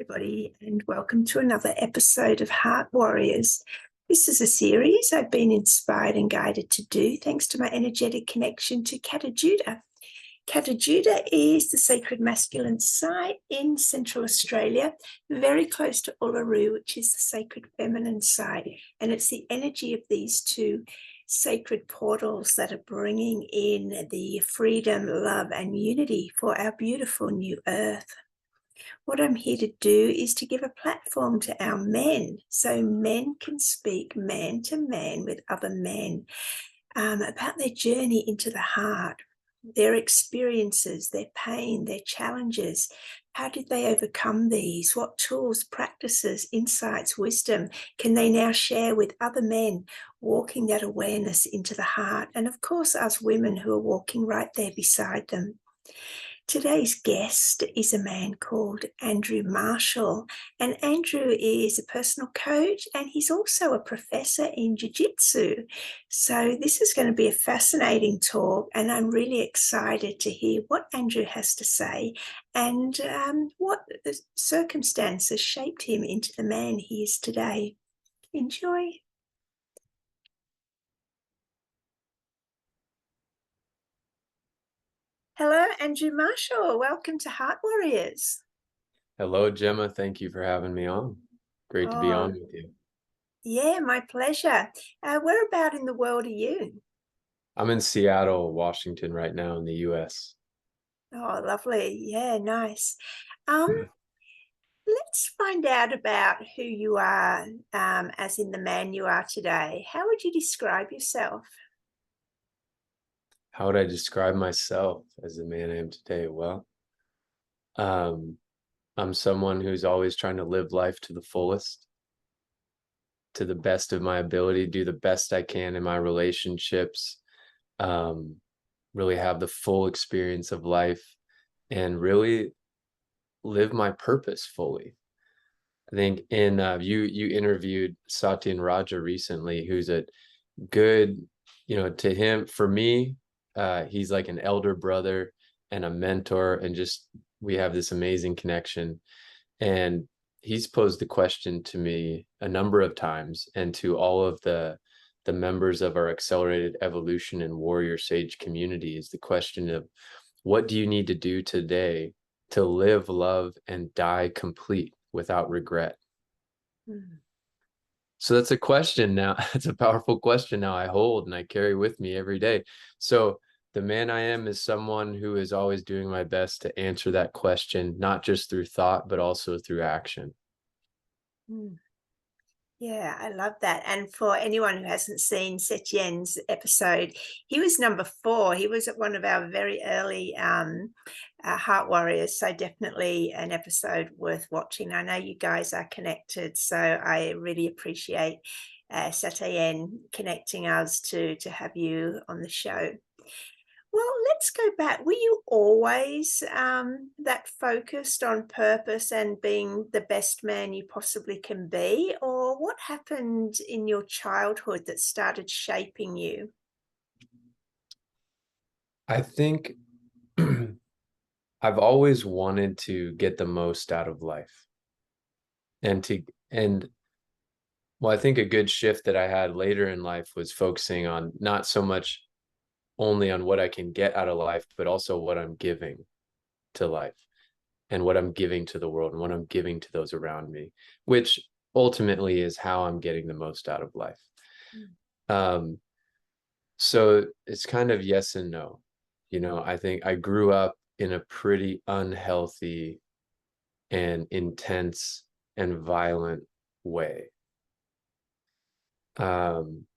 everybody, and welcome to another episode of Heart Warriors. This is a series I've been inspired and guided to do thanks to my energetic connection to Kata Judah. Kata Judah is the sacred masculine site in Central Australia, very close to Uluru, which is the sacred feminine site. And it's the energy of these two sacred portals that are bringing in the freedom, love, and unity for our beautiful new earth. What I'm here to do is to give a platform to our men so men can speak man to man with other men about their journey into the heart, their experiences, their pain, their challenges. How did they overcome these? What tools, practices, insights, wisdom can they now share with other men, walking that awareness into the heart? And of course, us women who are walking right there beside them. Today's guest is a man called Andrew Marshall, and Andrew is a personal coach and he's also a professor in Jiu Jitsu. So this is going to be a fascinating talk, and I'm really excited to hear what Andrew has to say and what circumstances shaped him into the man he is today. Enjoy. Hello, Andrew Marshall. Welcome to Heart Warriors. Hello, Gemma. Thank you for having me on. Great to be on with you. Yeah, my pleasure. Where about in the world are you? I'm in Seattle, Washington right now in the US. Oh, lovely. Yeah, nice. Let's find out about who you are, as in the man you are today. How would you describe yourself? How would I describe myself as the man I am today? Well, I'm someone who's always trying to live life to the fullest, to the best of my ability, do the best I can in my relationships, really have the full experience of life, and really live my purpose fully. I think in you interviewed Satyan Raja recently, who's a good, to him, for me, he's like an elder brother and a mentor, and just we have this amazing connection. And he's posed the question to me a number of times, and to all of the members of our accelerated evolution and warrior sage community, is the question of, what do you need to do today to live, love, and die complete without regret? So that's a question now. It's a powerful question now I hold and I carry with me every day. So the man I am is someone who is always doing my best to answer that question, not just through thought, but also through action. Yeah, I love that. And for anyone who hasn't seen Setyen's episode, he was number 4. He was at one of our very early Heart Warriors. So definitely an episode worth watching. I know you guys are connected, so I really appreciate Setyen connecting us to have you on the show. Well, let's go back. Were you always that focused on purpose and being the best man you possibly can be? Or what happened in your childhood that started shaping you? I think I've always wanted to get the most out of life. Well, I think a good shift that I had later in life was focusing on not so much only on what I can get out of life, but also what I'm giving to life, and what I'm giving to the world, and what I'm giving to those around me, which ultimately is how I'm getting the most out of life. So it's kind of yes and no. I think I grew up in a pretty unhealthy and intense and violent way. And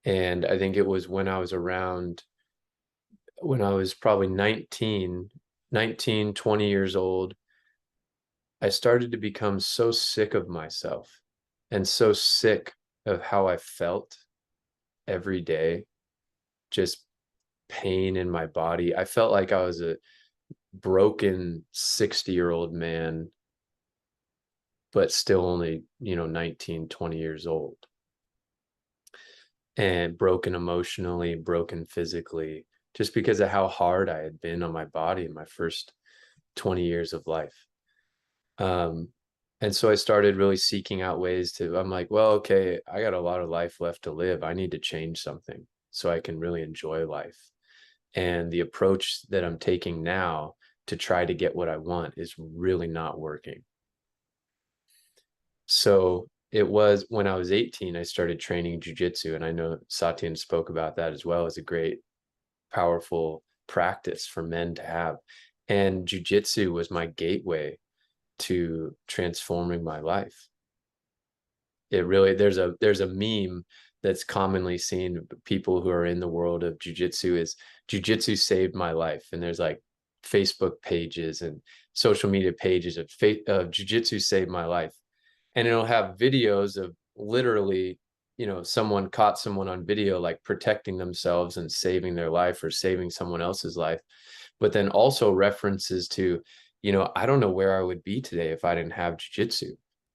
I think it was when I was probably 19, 20 years old, I started to become so sick of myself and so sick of how I felt every day, just pain in my body. I felt like I was a broken 60-year-old man, but still only, 19, 20 years old. And broken emotionally, broken physically, just because of how hard I had been on my body in my first 20 years of life. And so I started really seeking out ways to, I'm like, well, okay, I got a lot of life left to live. I need to change something so I can really enjoy life. And the approach that I'm taking now to try to get what I want is really not working. So it was when I was 18, I started training jujitsu. And I know Satyan spoke about that as well as a great, powerful practice for men to have. And jujitsu was my gateway to transforming my life. It really, there's a meme that's commonly seen, people who are in the world of jujitsu, is jujitsu saved my life. And there's like Facebook pages and social media pages of jujitsu saved my life. And it'll have videos of literally, someone caught someone on video, like protecting themselves and saving their life or saving someone else's life. But then also references to, I don't know where I would be today if I didn't have jujitsu.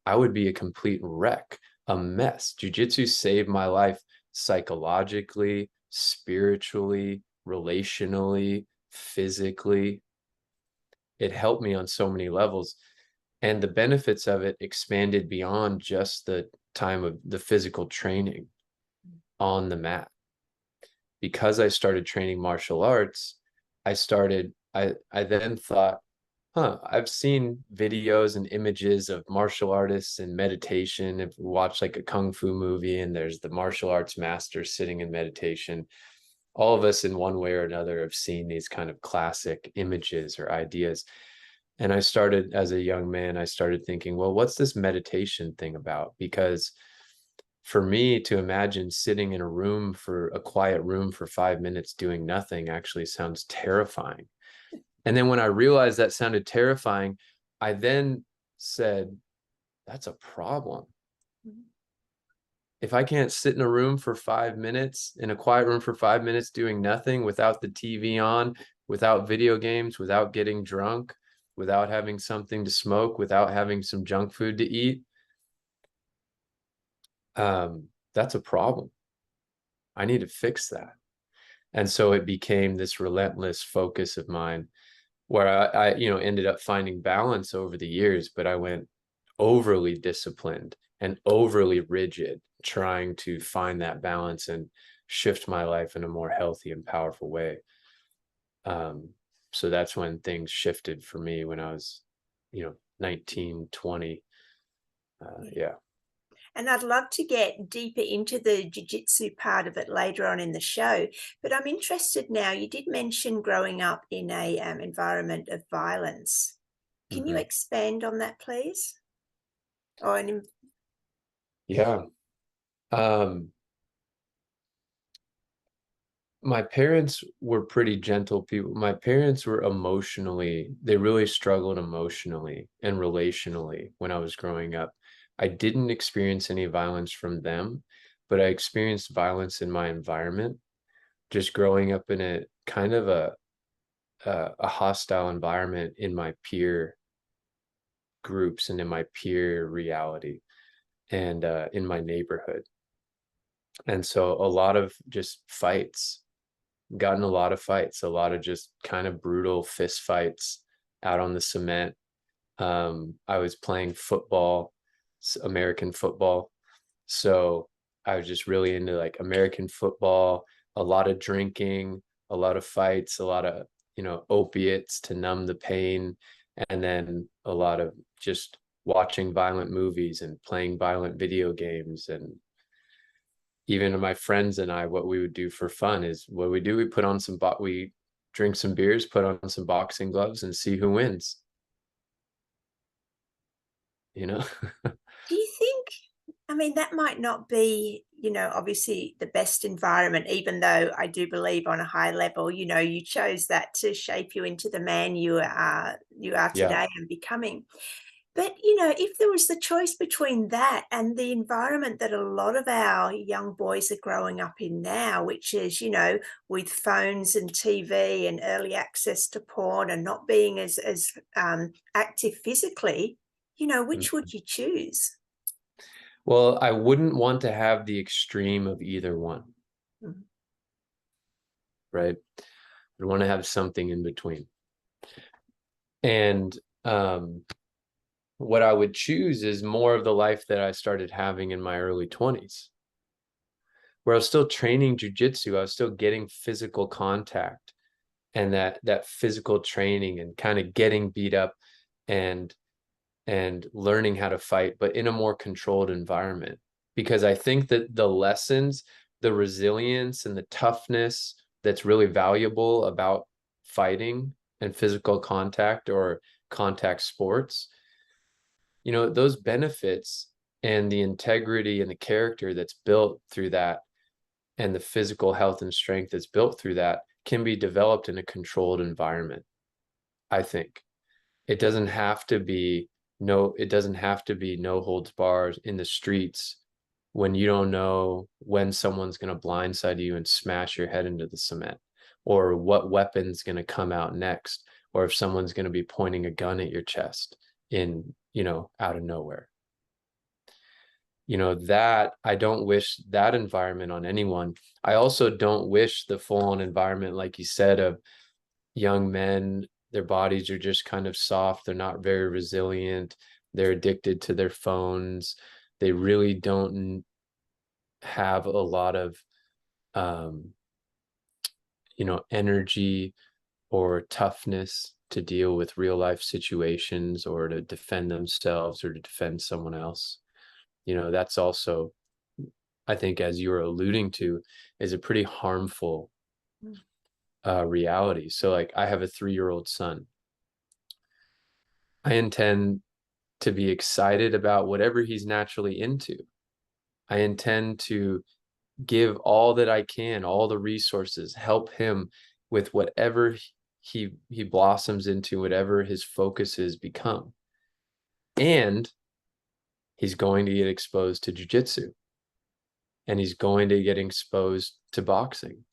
I would be a complete wreck, a mess. Jiu-jitsu saved my life psychologically, spiritually, relationally, physically. It helped me on so many levels. And the benefits of it expanded beyond just the time of the physical training on the mat. Because I started training martial arts, I then thought, I've seen videos and images of martial artists and meditation. If you watch like a kung fu movie and there's the martial arts master sitting in meditation, all of us in one way or another have seen these kind of classic images or ideas. And I started, as a young man, I started thinking, well, what's this meditation thing about? Because for me to imagine sitting in a quiet room for 5 minutes doing nothing actually sounds terrifying. And then when I realized that sounded terrifying, I then said, that's a problem. If I can't sit in a room for 5 minutes, in a quiet room for 5 minutes doing nothing, without the TV on, without video games, without getting drunk, without having something to smoke, without having some junk food to eat, that's a problem. I need to fix that. And so it became this relentless focus of mine, where I ended up finding balance over the years, but I went overly disciplined and overly rigid, trying to find that balance and shift my life in a more healthy and powerful way. So that's when things shifted for me, when I was, 19, 20. Yeah. And I'd love to get deeper into the jiu-jitsu part of it later on in the show. But I'm interested now, you did mention growing up in a environment of violence. Can you expand on that, please? Or Yeah. My parents were pretty gentle people. My parents were they really struggled emotionally and relationally when I was growing up. I didn't experience any violence from them, but I experienced violence in my environment, just growing up in a kind of a hostile environment in my peer groups and in my peer reality and in my neighborhood. And so a lot of just fights, gotten a lot of fights, a lot of just kind of brutal fist fights out on the cement. I was playing football, American football. So I was just really into like American football, a lot of drinking, a lot of fights, a lot of, opiates to numb the pain, and then a lot of just watching violent movies and playing violent video games. And even my friends and I, what we would do for fun is what we do. We put on we drink some beers, put on some boxing gloves and see who wins. do you think, I mean, that might not be, obviously the best environment, even though I do believe on a high level, you chose that to shape you into the man you are Yeah. today and becoming. But, if there was the choice between that and the environment that a lot of our young boys are growing up in now, which is, with phones and TV and early access to porn and not being as active physically, which would you choose? Well, I wouldn't want to have the extreme of either one, right? I want to have something in between. And what I would choose is more of the life that I started having in my early 20s, where I was still training jujitsu. I was still getting physical contact, and that physical training, and kind of getting beat up and learning how to fight, but in a more controlled environment. Because I think that the lessons, the resilience and the toughness that's really valuable about fighting and physical contact or contact sports, you know, those benefits and the integrity and the character that's built through that, and the physical health and strength that's built through that, can be developed in a controlled environment. I think it doesn't have to be no holds bars in the streets, when you don't know when someone's going to blindside you and smash your head into the cement, or what weapon's going to come out next, or if someone's going to be pointing a gun at your chest in, you know, out of nowhere. You know, that I don't wish that environment on anyone. I also don't wish the full-on environment, like you said, of young men, their bodies are just kind of soft, they're not very resilient, they're addicted to their phones, they really don't have a lot of you know, energy or toughness to deal with real life situations, or to defend themselves, or to defend someone else. You know, that's also, I think, as you were alluding to, is a pretty harmful reality. So like, I have a 3-year-old son. I intend to be excited about whatever he's naturally into. I intend to give all that I can, all the resources, help him with whatever he blossoms into, whatever his focuses become. And he's going to get exposed to jiu-jitsu, and he's going to get exposed to boxing,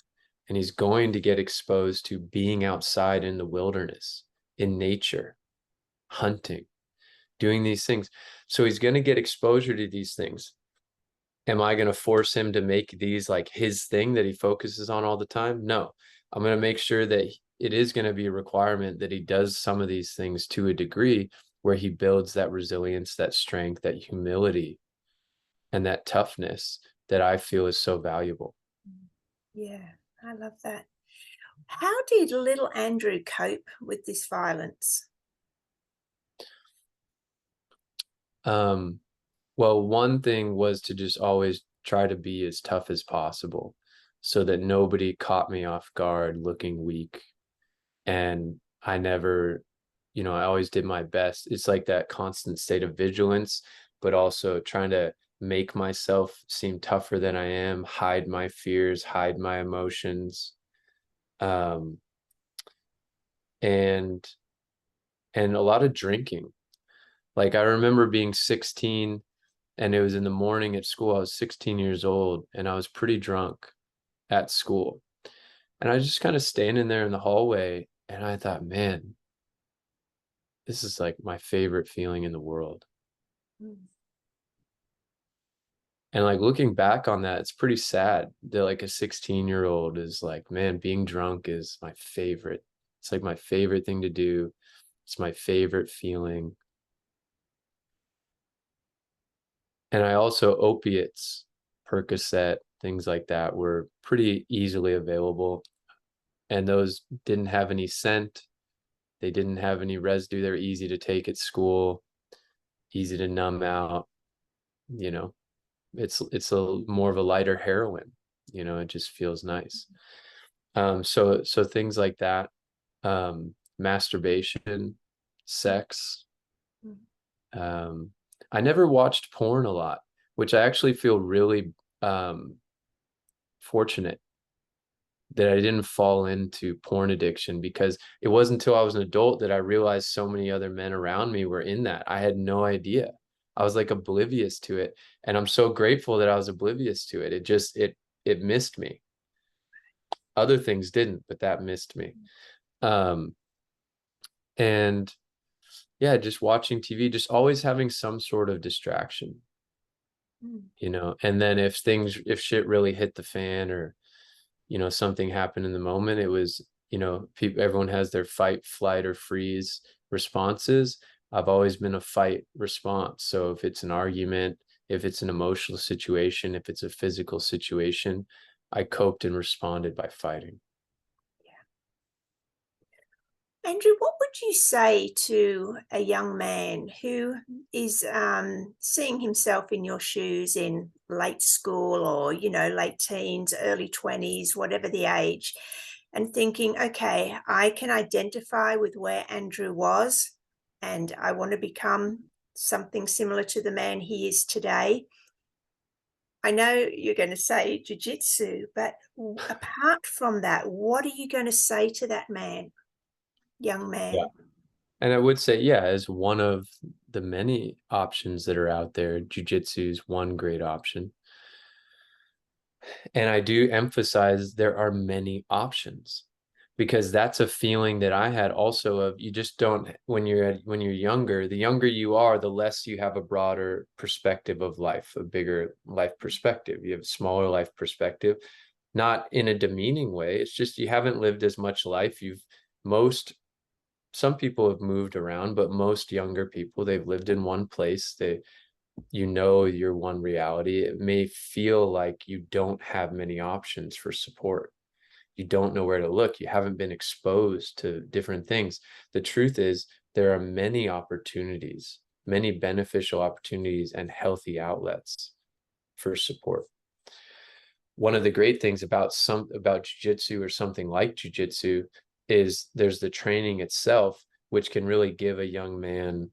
and he's going to get exposed to being outside in the wilderness, in nature, hunting, doing these things. So he's going to get exposure to these things. Am I going to force him to make these like his thing that he focuses on all the time? No. I'm going to make sure that it is going to be a requirement that he does some of these things to a degree where he builds that resilience, that strength, that humility, and that toughness that I feel is so valuable. Yeah, I love that. How did little Andrew cope with this violence? Well, one thing was to just always try to be as tough as possible, so that nobody caught me off guard looking weak. And I never, you know, I always did my best. It's like that constant state of vigilance, but also trying to make myself seem tougher than I am, hide my fears, hide my emotions. Um, and a lot of drinking. Like, I remember being 16, and it was in the morning at school. I was 16 years old, and I was pretty drunk at school. And I was just kind of standing there in the hallway, and I thought, man, this is like my favorite feeling in the world. And like, looking back on that, it's pretty sad that like a 16-year-old is like, man, being drunk is my favorite. It's like my favorite thing to do. It's my favorite feeling. And I also, opiates, Percocet, things like that were pretty easily available. And those didn't have any scent. They didn't have any residue. They're easy to take at school, easy to numb out. You know, it's a more of a lighter heroin. You know, it just feels nice. So things like that, masturbation, sex. I never watched porn a lot, which I actually feel really fortunate that I didn't fall into porn addiction, because it wasn't until I was an adult that I realized so many other men around me were in that. I had no idea. I was like oblivious to it. And I'm so grateful that I was oblivious to it. It missed me. Other things didn't, but that missed me. And yeah, just watching TV, just always having some sort of distraction, you know. And then if shit really hit the fan, or, you know, something happened in the moment, it was, you know, everyone has their fight, flight, or freeze responses. I've always been a fight response. So if it's an argument, if it's an emotional situation, if it's a physical situation, I coped and responded by fighting. Andrew, what would you say to a young man who is seeing himself in your shoes in late school or, late teens, early 20s, whatever the age, and thinking, okay, I can identify with where Andrew was and I want to become something similar to the man he is today? I know you're going to say jiu-jitsu, but apart from that, what are you going to say to that man? Young Yeah. man. And I would say, yeah, as one of the many options that are out there, jiu-jitsu is one great option. And I do emphasize there are many options, because that's a feeling that I had also of, you just don't, when you're younger, the younger you are, the less you have a broader perspective of life, a bigger life perspective. You have a smaller life perspective, not in a demeaning way. It's just you haven't lived as much life. Some people have moved around, but most younger people, they've lived in one place. Your one reality. It may feel like you don't have many options for support. You don't know where to look. You haven't been exposed to different things. The truth is, there are many opportunities, many beneficial opportunities and healthy outlets for support. One of the great things about jiu-jitsu or something like jiu-jitsu is there's the training itself, which can really give a young man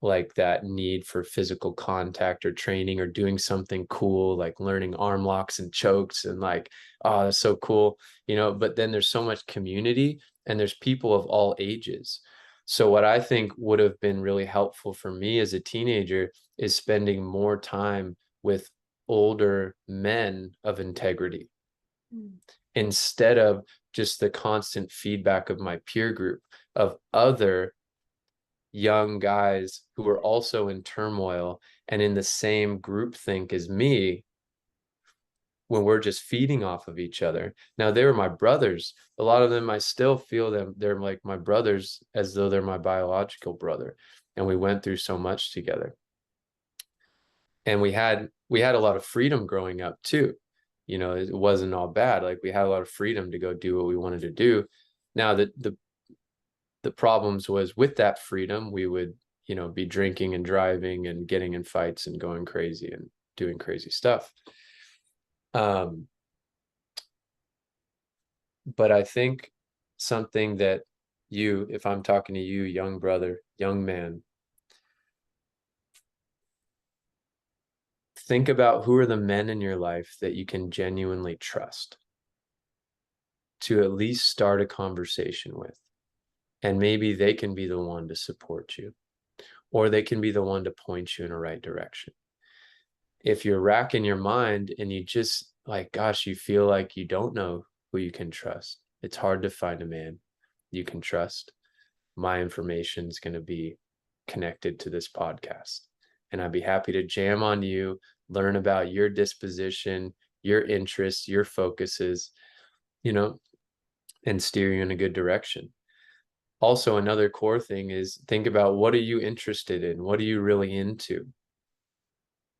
like that need for physical contact or training or doing something cool, like learning arm locks and chokes, and like, oh, that's so cool, but then there's so much community and there's people of all ages. So what I think would have been really helpful for me as a teenager is spending more time with older men of integrity, instead of just the constant feedback of my peer group of other young guys who are also in turmoil and in the same groupthink as me, when we're just feeding off of each other. Now, they were my brothers. A lot of them, I still feel them. They're like my brothers, as though they're my biological brother. And we went through so much together. And we had a lot of freedom growing up too. It wasn't all bad. Like, we had a lot of freedom to go do what we wanted to do. Now, the problems was, with that freedom, we would, be drinking and driving and getting in fights and going crazy and doing crazy stuff. But I think something that if I'm talking to you, young brother, young man, think about who are the men in your life that you can genuinely trust to at least start a conversation with. And maybe they can be the one to support you, or they can be the one to point you in a right direction. If you're racking your mind and you just, like, gosh, you feel like you don't know who you can trust, it's hard to find a man you can trust. My information is going to be connected to this podcast, and I'd be happy to jam on you, learn about your disposition, your interests, your focuses, and steer you in a good direction. Also, another core thing is, think about, what are you interested in? What are you really into?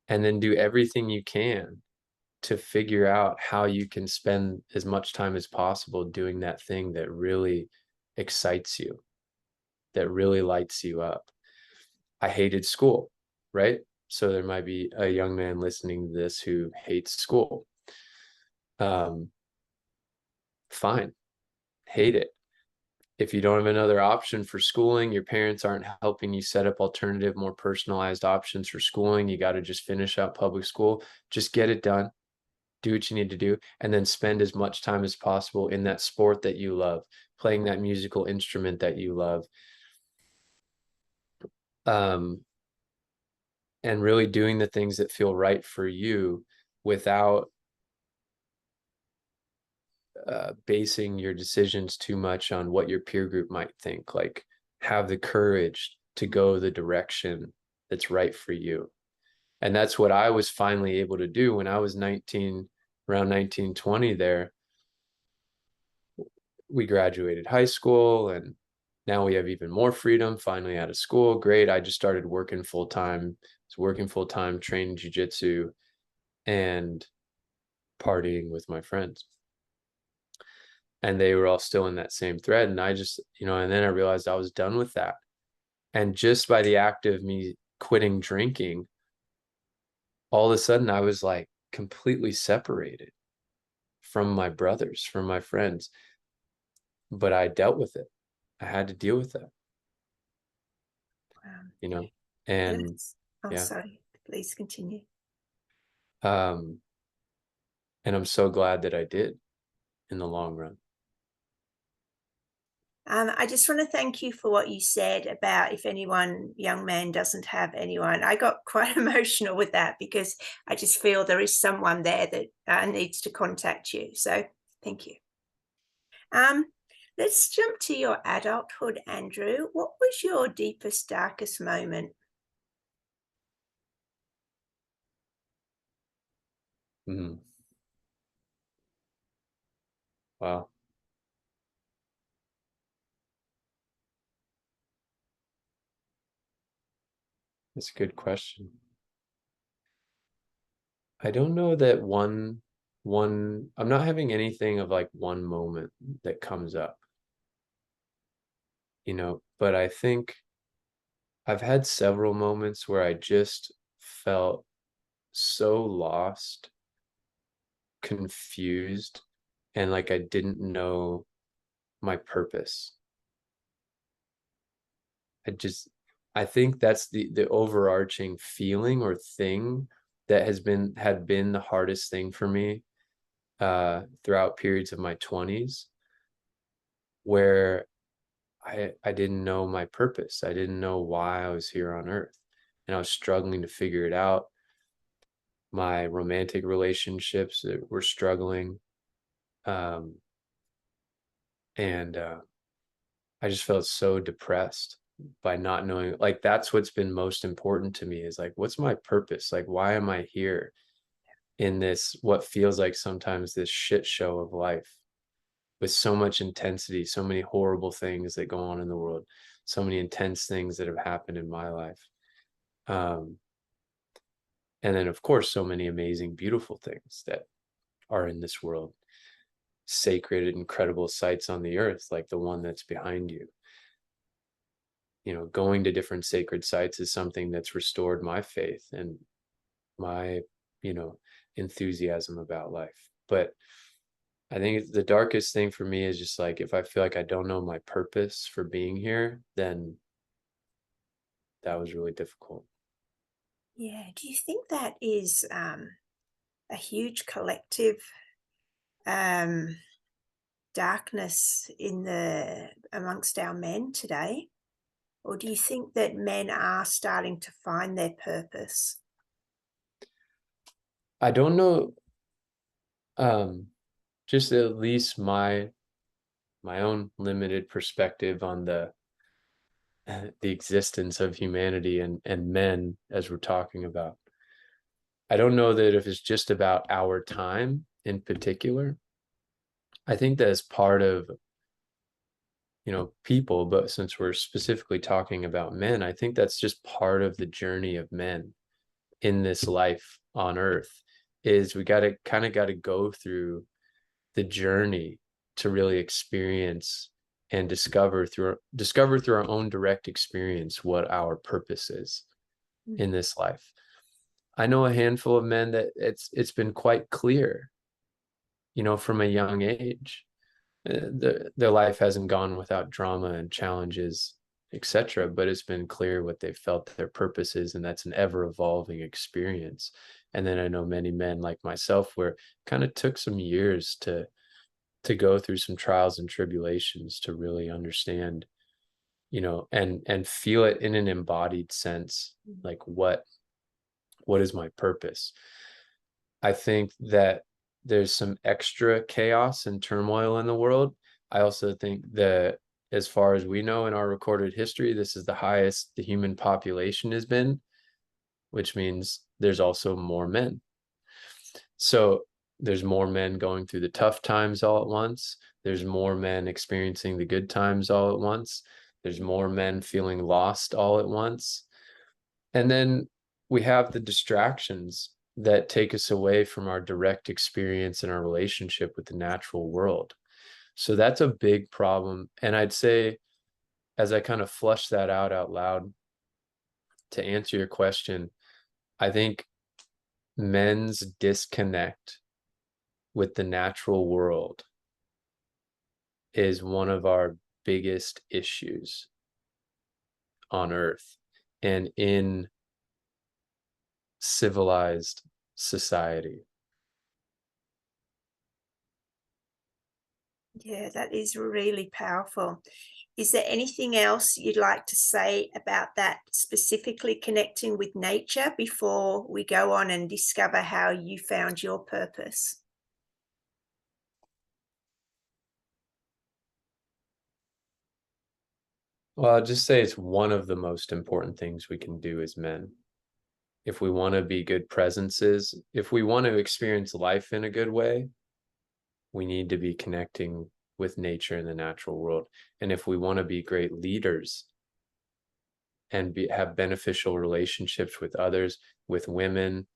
And then do everything you can to figure out how you can spend as much time as possible doing that thing that really excites you, that really lights you up. I hated school, right? So there might be a young man listening to this who hates school. Fine, hate it. If you don't have another option for schooling, your parents aren't helping you set up alternative, more personalized options for schooling, you got to just finish up public school, just get it done, do what you need to do, and then spend as much time as possible in that sport that you love, playing that musical instrument that you love, and really doing the things that feel right for you, without basing your decisions too much on what your peer group might think. Like, have the courage to go the direction that's right for you. And that's what I was finally able to do when I was 19, around 1920 there. We graduated high school, and Now we have even more freedom, finally out of school. Great. I just started working full-time. Training jiu-jitsu and partying with my friends. And they were all still in that same thread. And I just, and then I realized I was done with that. And just by the act of me quitting drinking, all of a sudden I was like completely separated from my brothers, from my friends. But I dealt with it. I had to deal with that, Wow. and yeah. Sorry, please continue. And I'm so glad that I did in the long run. I just want to thank you for what you said about if anyone, young man, doesn't have anyone. I got quite emotional with that because I just feel there is someone there that needs to contact you. So thank you. Let's jump to your adulthood, Andrew. What was your deepest, darkest moment? Wow. That's a good question. I don't know that I'm not having anything of like one moment that comes up, but I think I've had several moments where I just felt so lost, confused, and like I didn't know my purpose. I think that's the overarching feeling or thing that had been the hardest thing for me throughout periods of my 20s, where I didn't know my purpose. I didn't know why I was here on earth, and I was struggling to figure it out. My romantic relationships were struggling, and I just felt so depressed by not knowing. Like, that's what's been most important to me, is like, what's my purpose? Like, why am I here in this, what feels like sometimes this shit show of life, with so much intensity, so many horrible things that go on in the world, so many intense things that have happened in my life. And then, of course, so many amazing, beautiful things that are in this world, sacred, incredible sights on the earth, like the one that's behind you. Going to different sacred sites is something that's restored my faith and my, enthusiasm about life. But I think the darkest thing for me is just like, if I feel like I don't know my purpose for being here, then that was really difficult. Yeah. Do you think that is a huge collective darkness amongst our men today? Or do you think that men are starting to find their purpose? I don't know, just at least my own limited perspective on the existence of humanity and men, as we're talking about. I don't know that if it's just about our time in particular. I think that as part of, people, but since we're specifically talking about men, I think that's just part of the journey of men in this life on earth, is we got to go through the journey to really experience and discover through our own direct experience what our purpose is in this life. I know a handful of men that it's been quite clear, from a young age. Their life hasn't gone without drama and challenges, etc., but it's been clear what they felt their purpose is, and that's an ever evolving experience. And then I know many men like myself where it kind of took some years to go through some trials and tribulations to really understand, and feel it in an embodied sense, like what is my purpose. I think that there's some extra chaos and turmoil in the world. I also think that, as far as we know in our recorded history, this is the highest the human population has been, which means there's also more men. So there's more men going through the tough times all at once. There's more men experiencing the good times all at once. There's more men feeling lost all at once. And then we have the distractions that take us away from our direct experience in our relationship with the natural world. So that's a big problem. And I'd say, as I kind of flush that out loud, to answer your question, I think men's disconnect with the natural world is one of our biggest issues on earth and in civilized society. Yeah, that is really powerful. Is there anything else you'd like to say about that, specifically connecting with nature, before we go on and discover how you found your purpose? Well, I'll just say it's one of the most important things we can do as men. If we want to be good presences, if we want to experience life in a good way, we need to be connecting with nature and the natural world. And if we want to be great leaders and have beneficial relationships with others, with women,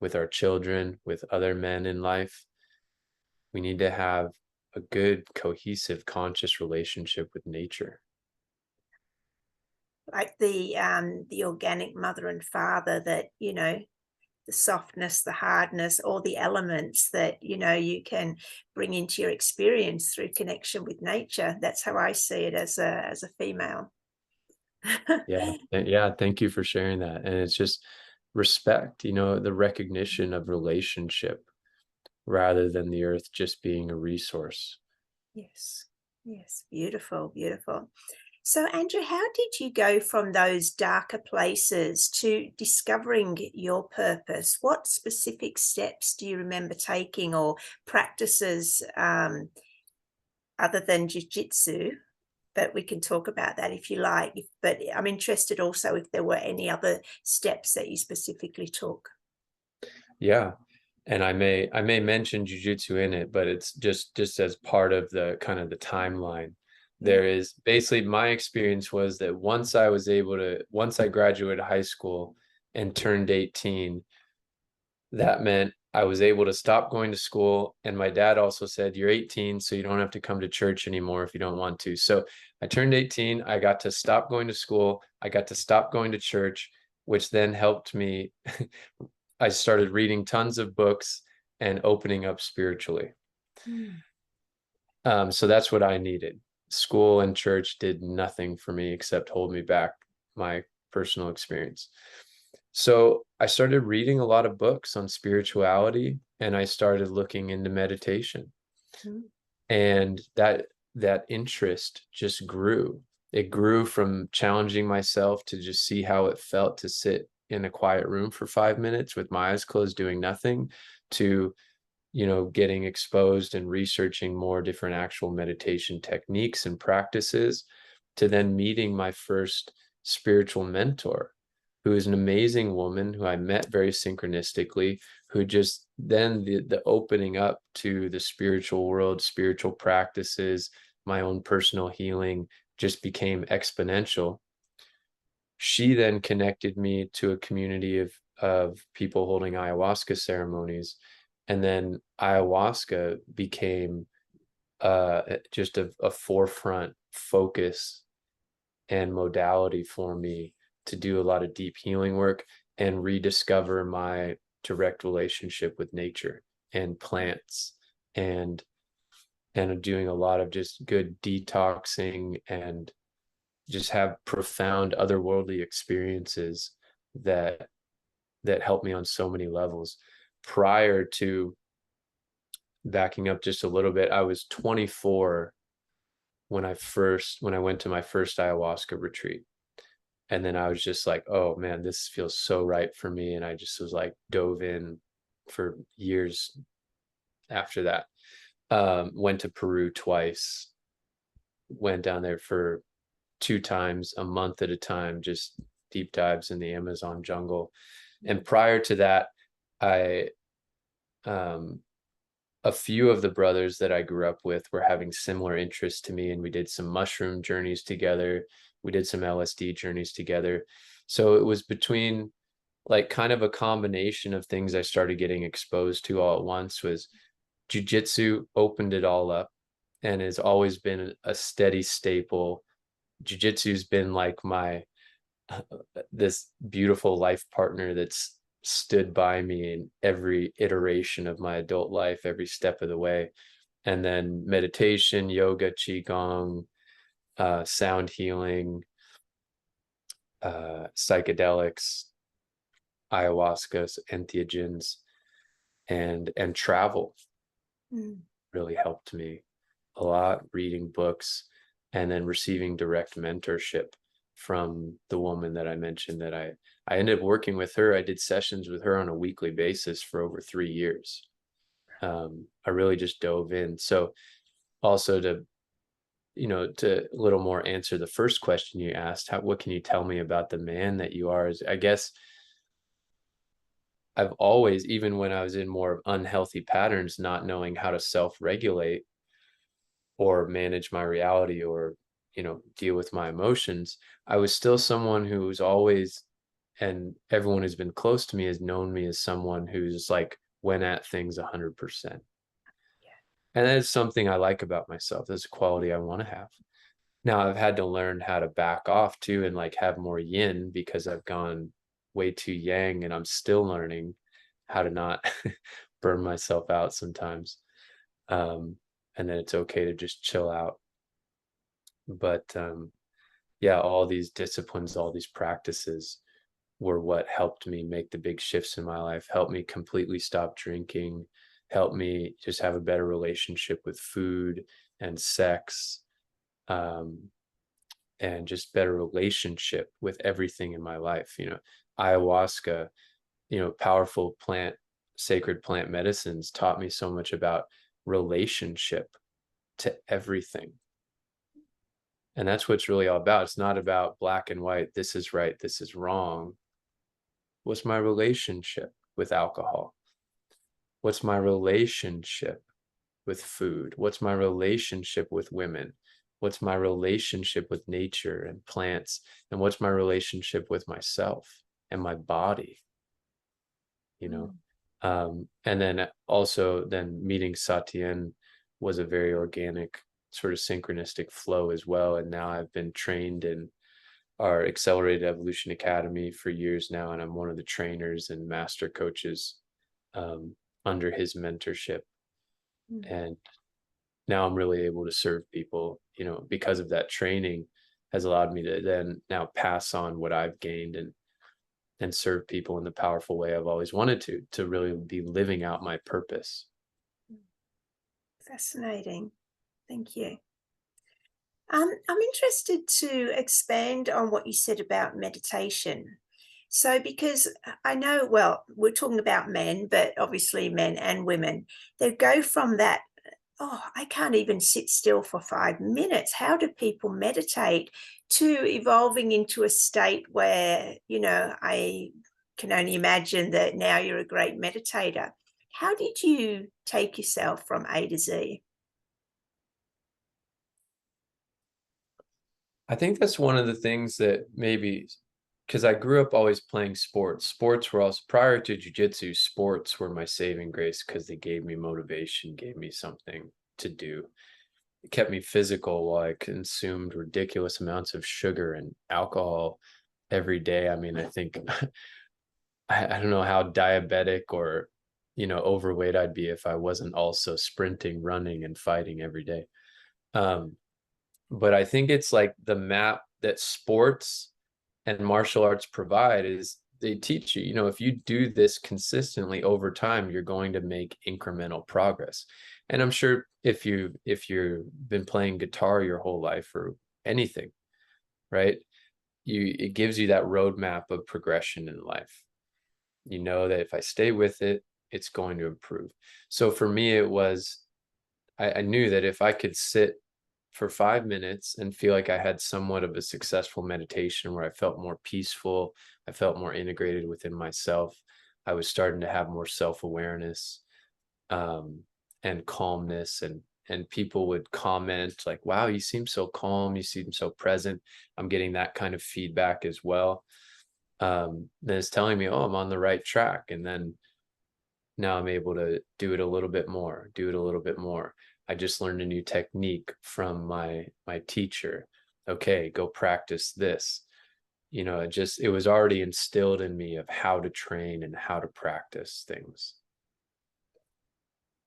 with our children, with other men in life, we need to have a good, cohesive, conscious relationship with nature. Like the organic mother and father, that, you know, the softness, the hardness, all the elements that, you know, you can bring into your experience through connection with nature. That's how I see it as a female. Yeah, thank you for sharing that. And it's just respect, you know, the recognition of relationship rather than the earth just being a resource. Yes. Yes. Beautiful. Beautiful. So, Andrew, how did you go from those darker places to discovering your purpose? What specific steps do you remember taking, or practices, other than jiu-jitsu? But we can talk about that if you like. But I'm interested also if there were any other steps that you specifically took. Yeah. And I may mention jujitsu in it, but it's just as part of the kind of the timeline. Yeah. There is basically, my experience was that once I graduated high school and turned 18, that meant I was able to stop going to school. And my dad also said, "You're 18, so you don't have to come to church anymore if you don't want to." So I turned 18, I got to stop going to school, I got to stop going to church, which then helped me. I started reading tons of books and opening up spiritually. Mm. So that's what I needed. School and church did nothing for me except hold me back, my personal experience. So I started reading a lot of books on spirituality, and I started looking into meditation. Mm. And that interest just grew. It grew from challenging myself to just see how it felt to sit in a quiet room for 5 minutes with my eyes closed doing nothing, to getting exposed and researching more different actual meditation techniques and practices, to then meeting my first spiritual mentor, who is an amazing woman who I met very synchronistically, who just then the opening up to the spiritual world, spiritual practices, my own personal healing just became exponential. She then connected me to a community of people holding ayahuasca ceremonies. And then ayahuasca became just a forefront focus and modality for me to do a lot of deep healing work and rediscover my direct relationship with nature and plants, and doing a lot of just good detoxing and just have profound otherworldly experiences that help me on so many levels. Prior to, backing up just a little bit, I was 24 when I went to my first ayahuasca retreat. And then I was just like, oh man, this feels so right for me. And I just was like dove in for years after that. Went to Peru twice, went down there for 2 times a month at a time, just deep dives in the Amazon jungle. And prior to that, I a few of the brothers that I grew up with were having similar interests to me, and we did some mushroom journeys together. We did some LSD journeys together. So it was between like kind of a combination of things I started getting exposed to all at once. Was jujitsu opened it all up and has always been a steady staple. Jiu-jitsu's been like my this beautiful life partner that's stood by me in every iteration of my adult life, every step of the way. And then meditation, yoga, qigong, sound healing, psychedelics, ayahuasca, entheogens, and travel really helped me a lot. Reading books and then receiving direct mentorship from the woman that I mentioned that I ended up working with her. I did sessions with her on a weekly basis for over 3 years. I really just dove in. So also to, to a little more answer the first question you asked, what can you tell me about the man that you are? Is, I guess I've always, even when I was in more unhealthy patterns, not knowing how to self-regulate or manage my reality or, deal with my emotions, I was still someone who's always, and everyone who's been close to me has known me as someone who's like went at things 100%. And that's something I like about myself. That's a quality I want to have. Now I've had to learn how to back off too and like have more yin because I've gone way too yang, and I'm still learning how to not burn myself out sometimes. And then it's okay to just chill out. But yeah, all these disciplines, all these practices were what helped me make the big shifts in my life, helped me completely stop drinking, helped me just have a better relationship with food and sex, and just better relationship with everything in my life. Ayahuasca, powerful plant, sacred plant medicines taught me so much about relationship to everything. And that's what's really all about. It's not about black and white. This is right. This is wrong. What's my relationship with alcohol? What's my relationship with food? What's my relationship with women? What's my relationship with nature and plants? And what's my relationship with myself and my body? And then also then meeting Satyen was a very organic sort of synchronistic flow as well. And now I've been trained in our Accelerated Evolution Academy for years now, and I'm one of the trainers and master coaches under his mentorship. And now I'm really able to serve people, because of that training has allowed me to then now pass on what I've gained and serve people in the powerful way I've always wanted to really be living out my purpose. Fascinating. Thank you. I'm interested to expand on what you said about meditation. So, because I know, well, we're talking about men, but obviously men and women, they go from that, oh, I can't even sit still for 5 minutes. How do people meditate, to evolving into a state where, I can only imagine that now you're a great meditator. How did you take yourself from A to Z? I think that's one of the things that maybe, because I grew up always playing sports. Sports were also, prior to jiu-jitsu, sports were my saving grace because they gave me motivation, gave me something to do. It kept me physical while I consumed ridiculous amounts of sugar and alcohol every day. I mean, I think I don't know how diabetic or, overweight I'd be if I wasn't also sprinting, running, and fighting every day. But I think it's like the map that sports and martial arts provide is they teach you, if you do this consistently over time, you're going to make incremental progress. And I'm sure if you've been playing guitar your whole life or anything, right? It gives you that roadmap of progression in life. You know that if I stay with it, it's going to improve. So for me, it was, I knew that if I could sit for 5 minutes and feel like I had somewhat of a successful meditation where I felt more peaceful, I felt more integrated within myself, I was starting to have more self-awareness, and calmness, and people would comment like, wow, you seem so calm, you seem so present. I'm getting that kind of feedback as well. Then it's telling me, oh, I'm on the right track. And then now I'm able to do it a little bit more, do it a little bit more. I just learned a new technique from my teacher. Okay, go practice this. You know, it was already instilled in me of how to train and how to practice things.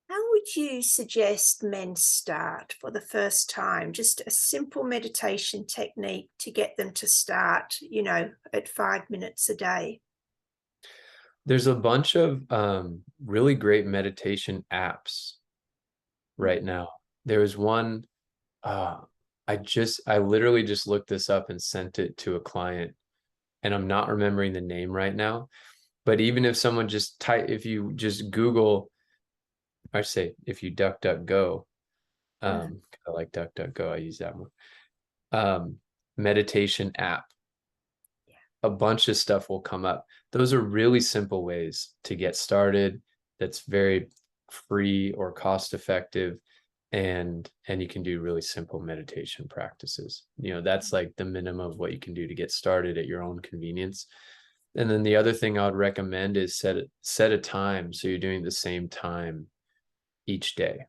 How would you suggest men start for the first time? Just a simple meditation technique to get them to start, at 5 minutes a day. There's a bunch of really great meditation apps right now. There was one, uh, I literally just looked this up and sent it to a client, and I'm not remembering the name right now. But even if someone if you just Google, I say, if you DuckDuckGo, I like DuckDuckGo, I use that one. Meditation app, a bunch of stuff will come up. Those are really simple ways to get started. That's very free or cost effective, and you can do really simple meditation practices. That's like the minimum of what you can do to get started at your own convenience. And then the other thing I would recommend is set a time, so you're doing the same time each day.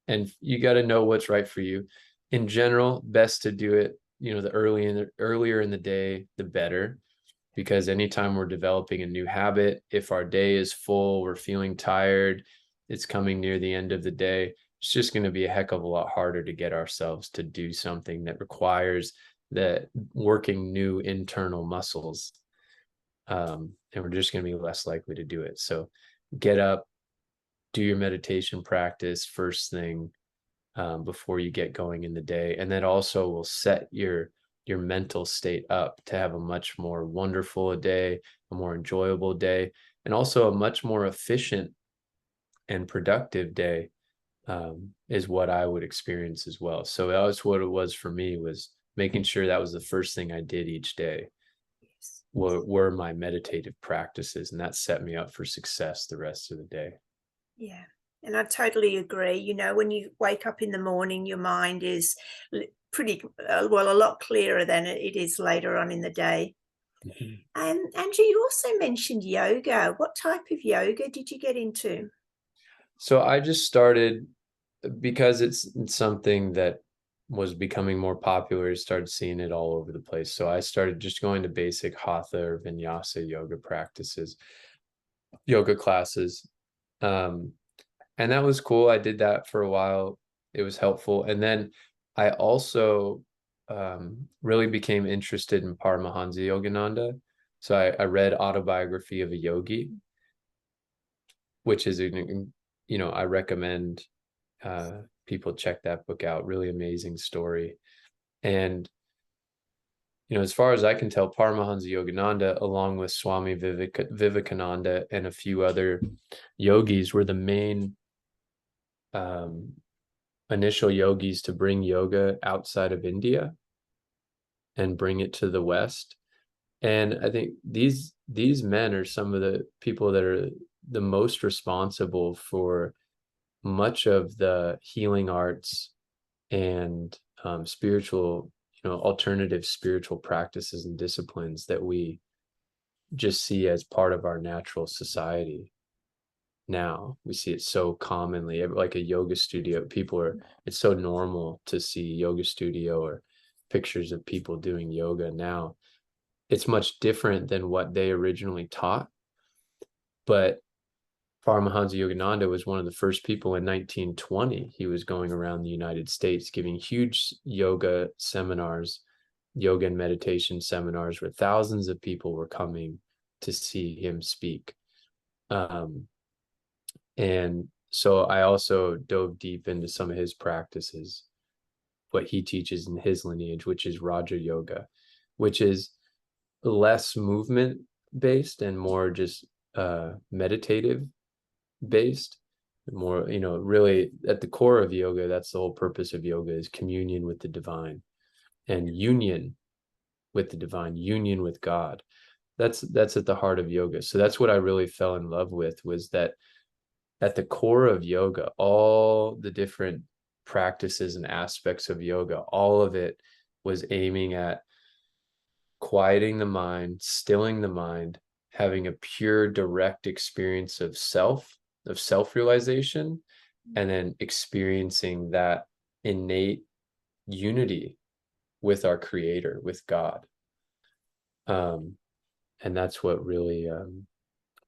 And you got to know what's right for you. In general, best to do it, the earlier in the day, the better, because anytime we're developing a new habit, if our day is full, we're feeling tired, it's coming near the end of the day, it's just going to be a heck of a lot harder to get ourselves to do something that requires that working new internal muscles. And we're just going to be less likely to do it. So get up, do your meditation practice first thing, before you get going in the day. And that also will set your mental state up to have a much more wonderful day, a more enjoyable day, and also a much more efficient and productive day, is what I would experience as well. So that was what it was for me, was making sure that was the first thing I did each day. Were my meditative practices, and that set me up for success the rest of the day. Yeah. And I totally agree. When you wake up in the morning, your mind is pretty, a lot clearer than it is later on in the day. Mm-hmm. And Andrew, you also mentioned yoga. What type of yoga did you get into? So I just started because it's something that was becoming more popular. I started seeing it all over the place. So I started just going to basic hatha or vinyasa yoga practices, yoga classes. And that was cool. I did that for a while. It was helpful. And then I also really became interested in Paramahansa Yogananda. So I read Autobiography of a Yogi, which is, I recommend people check that book out. Really amazing story. And, as far as I can tell, Paramahansa Yogananda, along with Swami Vivekananda and a few other yogis, were the main initial yogis to bring yoga outside of India and bring it to the West. And I think these men are some of the people that are the most responsible for much of the healing arts and spiritual, alternative spiritual practices and disciplines that we just see as part of our natural society. Now we see it so commonly, like a yoga studio. It's so normal to see yoga studio or pictures of people doing yoga now. It's much different than what they originally taught. But Paramahansa Yogananda was one of the first people in 1920. He was going around the United States giving huge yoga seminars, yoga and meditation seminars, where thousands of people were coming to see him speak. And so I also dove deep into some of his practices, what he teaches in his lineage, which is Raja Yoga, which is less movement based and more just meditative based. More, really at the core of yoga, that's the whole purpose of yoga, is communion with the divine and union with the divine, union with God. That's at the heart of yoga. So that's what I really fell in love with, was that at the core of yoga, all the different practices and aspects of yoga, all of it was aiming at quieting the mind, stilling the mind, having a pure, direct experience of self-realization, and then experiencing that innate unity with our creator, with God. And that's what really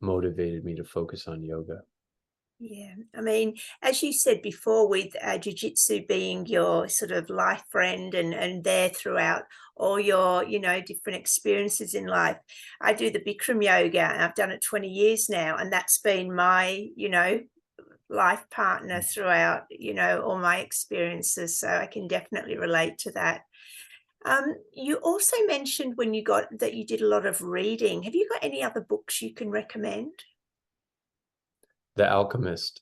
motivated me to focus on yoga. Yeah, I mean, as you said before, with jiu-jitsu being your sort of life friend and there throughout all your, different experiences in life. I do the Bikram yoga, and I've done it 20 years now, and that's been my, life partner throughout, all my experiences. So I can definitely relate to that. You also mentioned when you got that you did a lot of reading. Have you got any other books you can recommend? The Alchemist.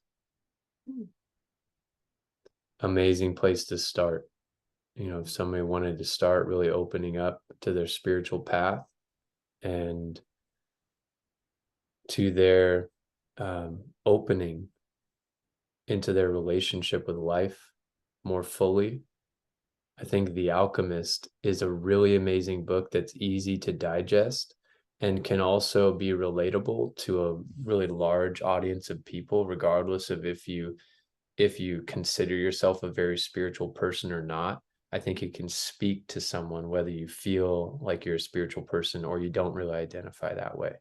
Mm. Amazing place to start. If somebody wanted to start really opening up to their spiritual path and to their opening into their relationship with life more fully, I think The Alchemist is a really amazing book that's easy to digest and can also be relatable to a really large audience of people, regardless of if you consider yourself a very spiritual person or not. I think it can speak to someone whether you feel like you're a spiritual person or you don't really identify that way.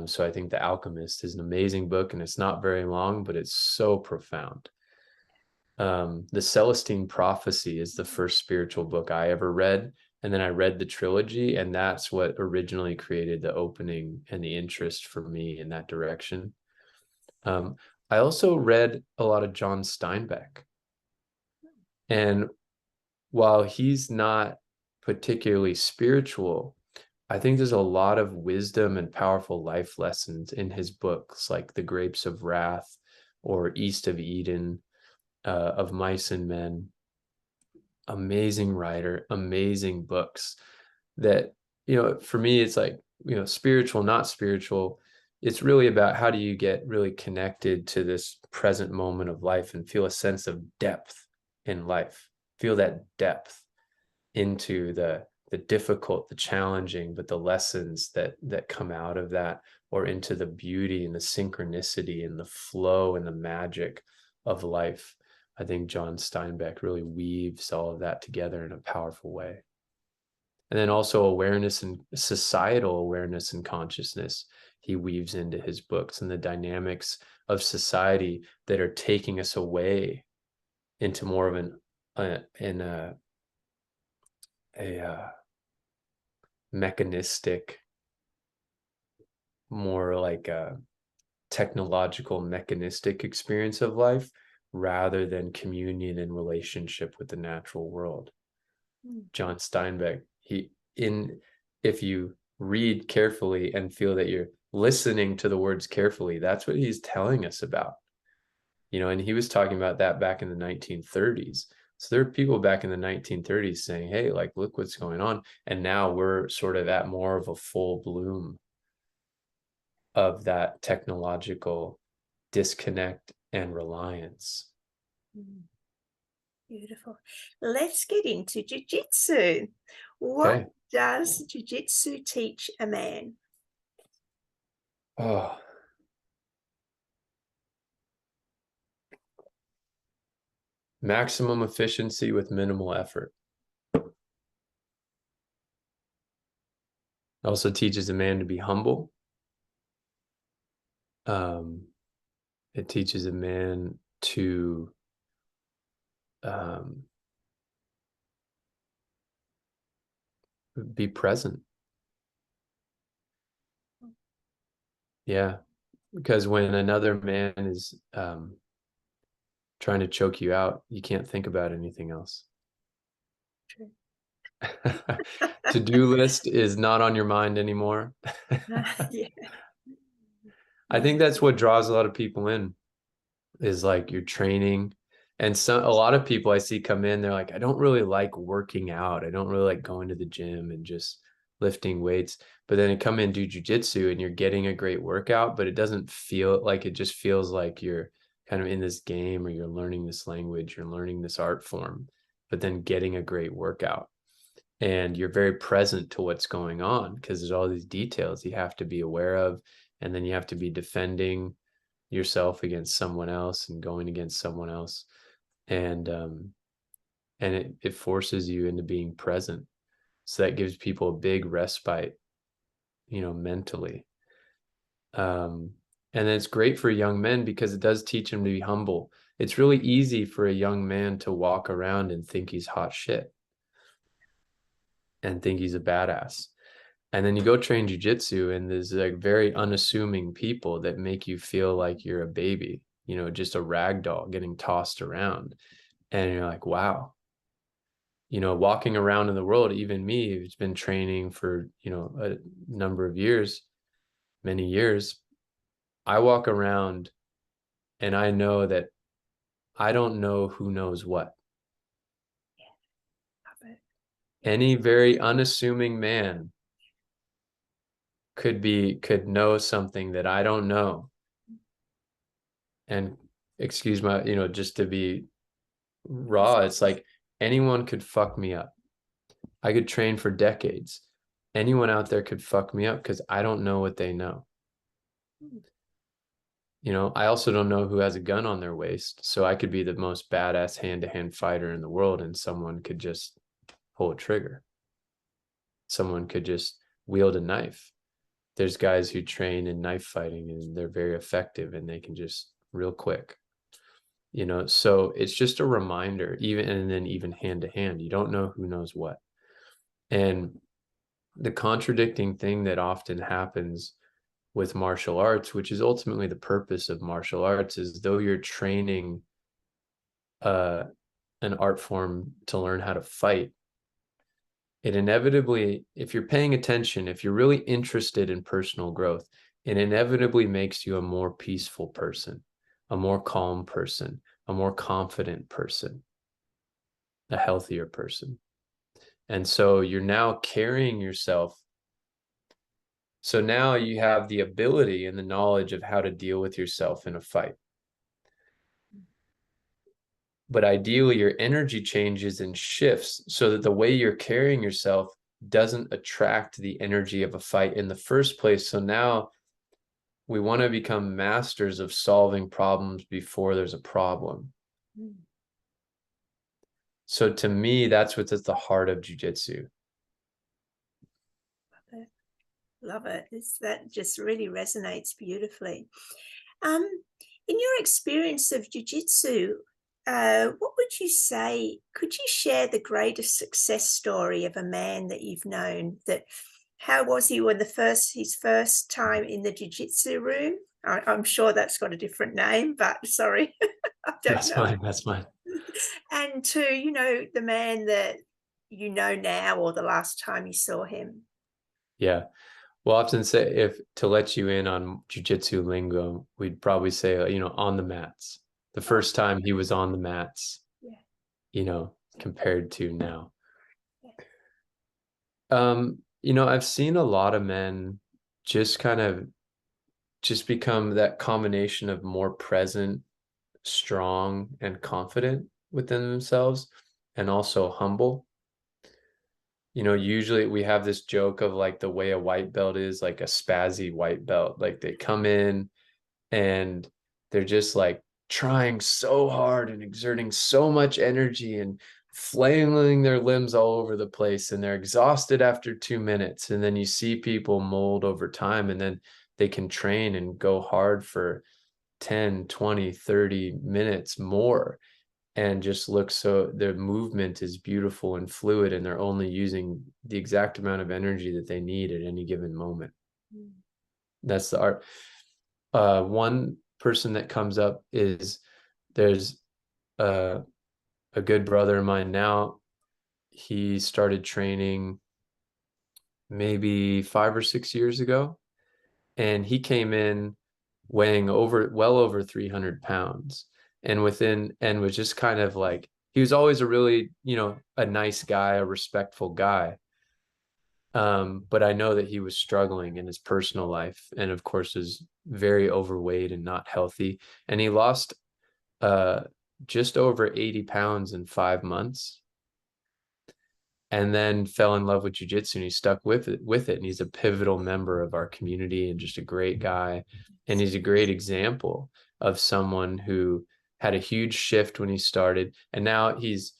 So I think The Alchemist is an amazing book, and it's not very long, but it's so profound. The Celestine Prophecy is the first spiritual book I ever read. And then I read the trilogy, and that's what originally created the opening and the interest for me in that direction. I also read a lot of John Steinbeck. And while he's not particularly spiritual, I think there's a lot of wisdom and powerful life lessons in his books, like The Grapes of Wrath or East of Eden, of Mice and Men. Amazing writer, amazing books that, for me, it's like, spiritual, not spiritual. It's really about how do you get really connected to this present moment of life and feel a sense of depth in life, feel that depth into the difficult, the challenging, but the lessons that come out of that, or into the beauty and the synchronicity and the flow and the magic of life. I think John Steinbeck really weaves all of that together in a powerful way. And then also awareness and societal awareness and consciousness, he weaves into his books, and the dynamics of society that are taking us away into more of a mechanistic, more like a technological, mechanistic experience of life, rather than communion and relationship with the natural world. John Steinbeck, if you read carefully and feel that you're listening to the words carefully, that's what he's telling us about. And he was talking about that back in the 1930s. So there are people back in the 1930s saying, hey, like, look what's going on. And now we're sort of at more of a full bloom of that technological disconnect and reliance. Beautiful. Let's get into jiu-jitsu. What does jiu-jitsu teach a man? Oh, maximum efficiency with minimal effort. It also teaches a man to be humble. It teaches a man to be present. Yeah, because when another man is trying to choke you out, you can't think about anything else. True. To-do list is not on your mind anymore. Yeah. I think that's what draws a lot of people in, is like your training. And a lot of people I see come in, they're like, I don't really like working out. I don't really like going to the gym and just lifting weights, but then you come in, do jujitsu, and you're getting a great workout, but it doesn't feel like, it just feels like you're kind of in this game, or you're learning this language, you're learning this art form, but then getting a great workout. And you're very present to what's going on, because there's all these details you have to be aware of. And then you have to be defending yourself against someone else and going against someone else. And it forces you into being present. So that gives people a big respite, mentally. And it's great for young men because it does teach them to be humble. It's really easy for a young man to walk around and think he's hot shit and think he's a badass. And then you go train jujitsu, and there's like very unassuming people that make you feel like you're a baby, just a rag doll getting tossed around. And you're like, wow, walking around in the world, even me, who's been training for, a number of years, many years, I walk around and I know that I don't know who knows what. Any very unassuming man could know something that I don't know. And excuse my, just to be raw, it's like anyone could fuck me up. I could train for decades. Anyone out there could fuck me up because I don't know what they know. I also don't know who has a gun on their waist. So I could be the most badass hand-to-hand fighter in the world, and someone could just pull a trigger. Someone could just wield a knife. There's guys who train in knife fighting and they're very effective, and they can just real quick. So it's just a reminder, even hand to hand, you don't know who knows what. And the contradicting thing that often happens with martial arts, which is ultimately the purpose of martial arts, is though you're training an art form to learn how to fight, it inevitably, if you're paying attention, if you're really interested in personal growth, it inevitably makes you a more peaceful person, a more calm person, a more confident person, a healthier person. And so you're now carrying yourself. So now you have the ability and the knowledge of how to deal with yourself in a fight. But ideally, your energy changes and shifts so that the way you're carrying yourself doesn't attract the energy of a fight in the first place. So now we want to become masters of solving problems before there's a problem. So to me, that's what's at the heart of jiu-jitsu. Love it. That just really resonates beautifully. In your experience of jiu-jitsu, what would you say, could you share the greatest success story of a man that you've known? How was he when his first time in the jiu-jitsu room? I'm sure that's got a different name, but sorry, I don't know. That's fine. And to, the man that now, or the last time you saw him. Yeah. We'll often say, if to let you in on jiu-jitsu lingo, we'd probably say, on the mats. The first time he was on the mats, compared to now. I've seen a lot of men just become that combination of more present, strong, and confident within themselves, and also humble. Usually we have this joke of like the way a white belt is, like a spazzy white belt. Like they come in and they're just like trying so hard and exerting so much energy and flailing their limbs all over the place, and they're exhausted after 2 minutes. And then you see people mold over time, and then they can train and go hard for 10, 20, 30 minutes more, and just look, so their movement is beautiful and fluid, and they're only using the exact amount of energy that they need at any given moment. That's the art. One person that comes up is, there's a good brother of mine now. He started training maybe 5 or 6 years ago, and he came in weighing well over 300 pounds, and was just kind of like, he was always a really, a nice guy, a respectful guy. But I know that he was struggling in his personal life, and of course is very overweight and not healthy. And he lost just over 80 pounds in 5 months, and then fell in love with jiu-jitsu, and he stuck with it. And he's a pivotal member of our community and just a great guy. And he's a great example of someone who had a huge shift when he started. And now he's,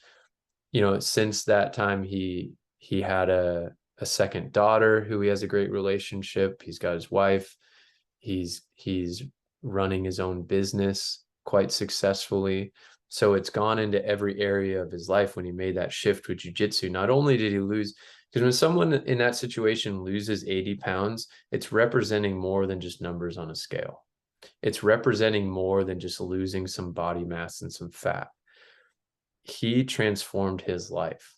since that time, he had a second daughter who he has a great relationship. He's got his wife. He's running his own business quite successfully. So it's gone into every area of his life when he made that shift with jiu-jitsu. Not only did he lose, because when someone in that situation loses 80 pounds, it's representing more than just numbers on a scale. It's representing more than just losing some body mass and some fat. He transformed his life.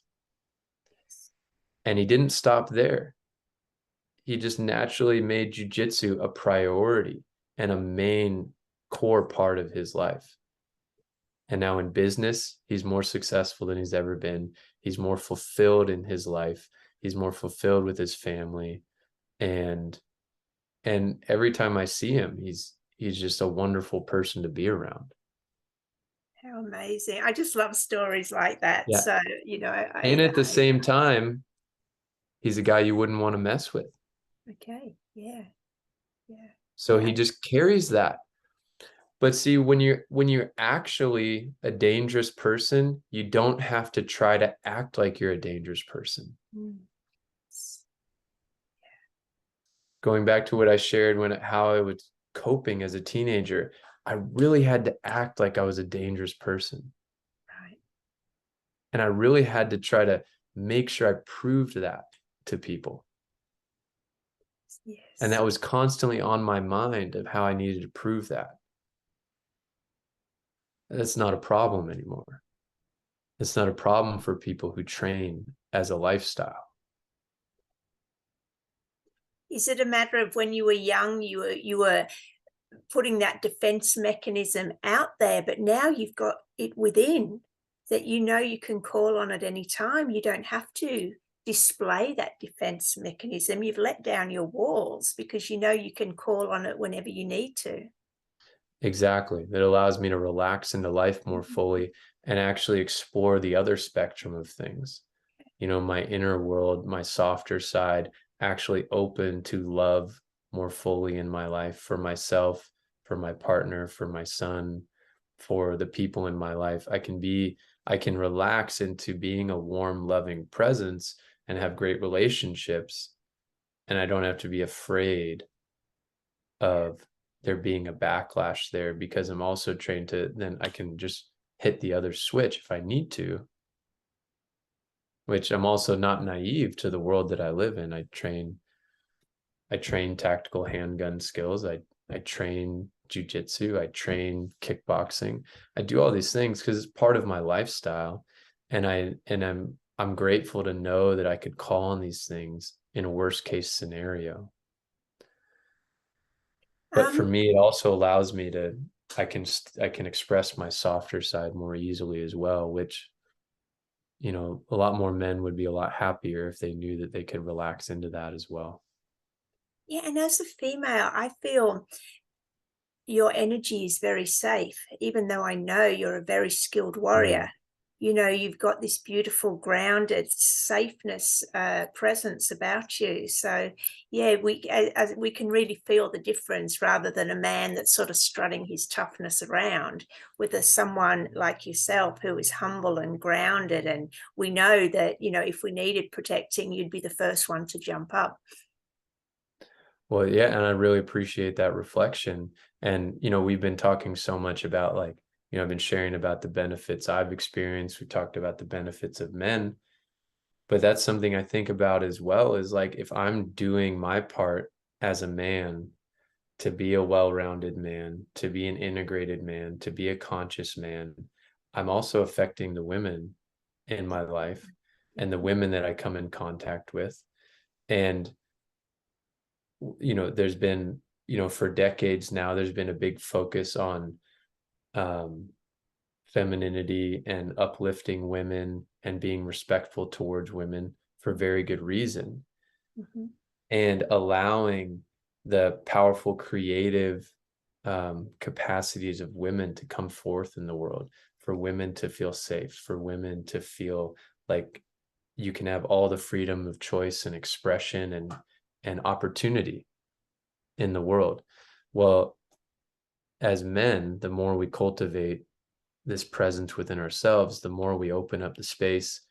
And he didn't stop there. He just naturally made jiu-jitsu a priority and a main core part of his life. And now in business, he's more successful than he's ever been. He's more fulfilled in his life. He's more fulfilled with his family. And every time I see him, he's just a wonderful person to be around. How amazing. I just love stories like that. Yeah. So, And at the same time, he's a guy you wouldn't want to mess with. Okay. Yeah. Yeah. So he just carries that. But see, when you're actually a dangerous person, you don't have to try to act like you're a dangerous person. Going back to what I shared how I was coping as a teenager, I really had to act like I was a dangerous person. Right. And I really had to try to make sure I proved that to people. Yes. And that was constantly on my mind of how I needed to prove that. That's not a problem anymore. It's not a problem for people who train as a lifestyle. Is it a matter of when you were young, you were putting that defense mechanism out there, but now you've got it within that you can call on at any time? You don't have to display that defense mechanism. You've let down your walls because you can call on it whenever you need to. Exactly. That allows me to relax into life more fully and actually explore the other spectrum of things. My inner world, my softer side, actually open to love more fully in my life for myself, for my partner, for my son, for the people in my life. I can relax into being a warm, loving presence and have great relationships. And I don't have to be afraid of there being a backlash there, because I'm also trained to, then I can just hit the other switch if I need to, which I'm also not naive to the world that I live in. I train tactical handgun skills. I train jujitsu. I train kickboxing. I do all these things because it's part of my lifestyle. And I'm grateful to know that I could call on these things in a worst case scenario. But for me, it also allows me to, I can express my softer side more easily as well, which, a lot more men would be a lot happier if they knew that they could relax into that as well. Yeah, and as a female, I feel your energy is very safe, even though I know you're a very skilled warrior. You've got this beautiful, grounded safeness, presence about you. So, yeah, we can really feel the difference, rather than a man that's sort of strutting his toughness around, with someone like yourself who is humble and grounded. And we know that, if we needed protecting, you'd be the first one to jump up. Well, yeah, and I really appreciate that reflection. And, we've been talking so much about I've been sharing about the benefits I've experienced. We talked about the benefits of men, but that's something I think about as well, is if I'm doing my part as a man to be a well-rounded man, to be an integrated man, to be a conscious man, I'm also affecting the women in my life and the women that I come in contact with. And there's been, for decades now, there's been a big focus on femininity and uplifting women and being respectful towards women for very good reason. Mhm. and allowing the powerful creative capacities of women to come forth in the world, for women to feel safe, for women to feel like you can have all the freedom of choice and expression and opportunity in the world. Well, as men, the more we cultivate this presence within ourselves, the more we open up the space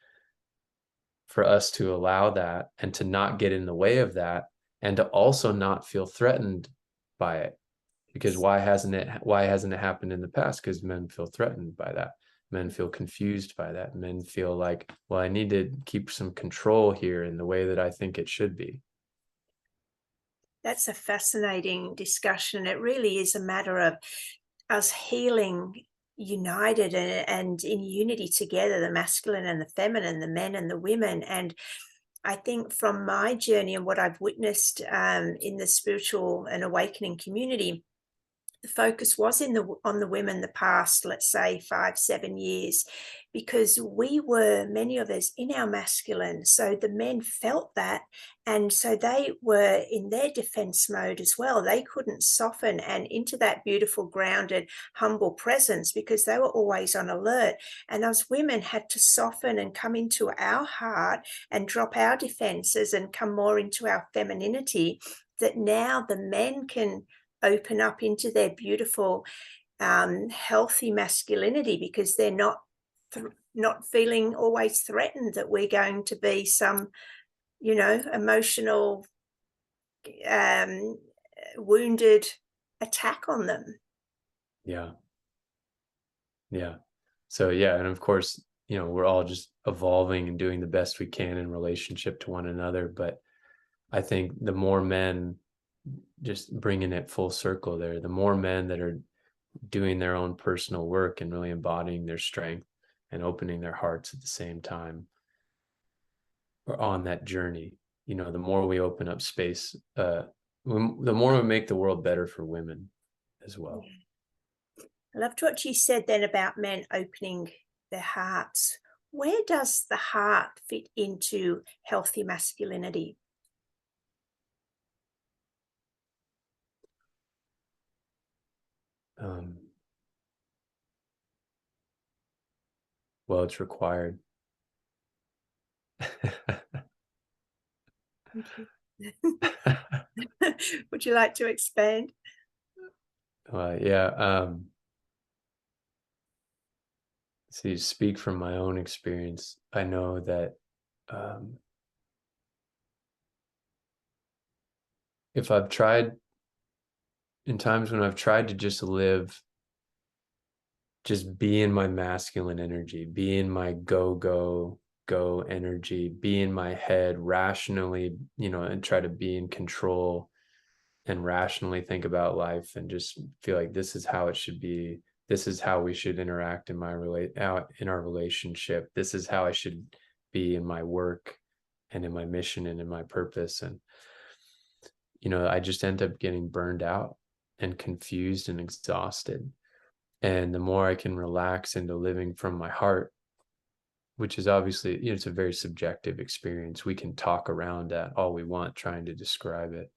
for us to allow that and to not get in the way of that, and to also not feel threatened by it. Because why hasn't it happened in the past? Because men feel threatened by that. Men feel confused by that. Men feel like, well, I need to keep some control here in the way that I think it should be. That's a fascinating discussion. It really is a matter of us healing united and in unity together, the masculine and the feminine, the men and the women. And I think from my journey and what I've witnessed in the spiritual and awakening community, the focus was on the women the past, let's say 5-7 years, because we were, many of us, in our masculine, so the men felt that, and so they were in their defense mode as well. They couldn't soften and into that beautiful, grounded, humble presence because they were always on alert. And us women had to soften and come into our heart and drop our defenses and come more into our femininity, that now the men can open up into their beautiful, healthy masculinity, because they're not feeling always threatened that we're going to be some, emotional, um, wounded attack on them. Yeah. Yeah. So yeah, and of course, we're all just evolving and doing the best we can in relationship to one another. But I think the more men, just bringing it full circle there, the more men that are doing their own personal work and really embodying their strength and opening their hearts at the same time, or on that journey, the more we open up space, the more we make the world better for women as well. I loved what you said then about men opening their hearts. Where does the heart fit into healthy masculinity? Well, it's required. Thank you. Would you like to expand? Yeah. See, speak from my own experience. I know that if I've tried, in times when I've tried to just live, just be in my masculine energy, be in my go energy, be in my head rationally, and try to be in control and rationally think about life and just feel like this is how it should be. This is how we should interact in in our relationship. This is how I should be in my work and in my mission and in my purpose. And, I just end up getting burned out and confused and exhausted. And the more I can relax into living from my heart, which is obviously, it's a very subjective experience. We can talk around that all we want, trying to describe it.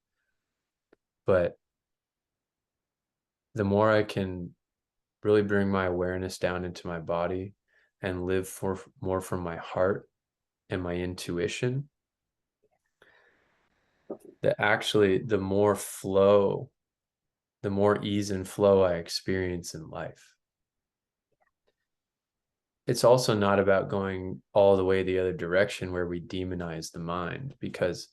But the more I can really bring my awareness down into my body and live more from my heart and my intuition, that actually the more ease and flow I experience in life. It's also not about going all the way the other direction where we demonize the mind, because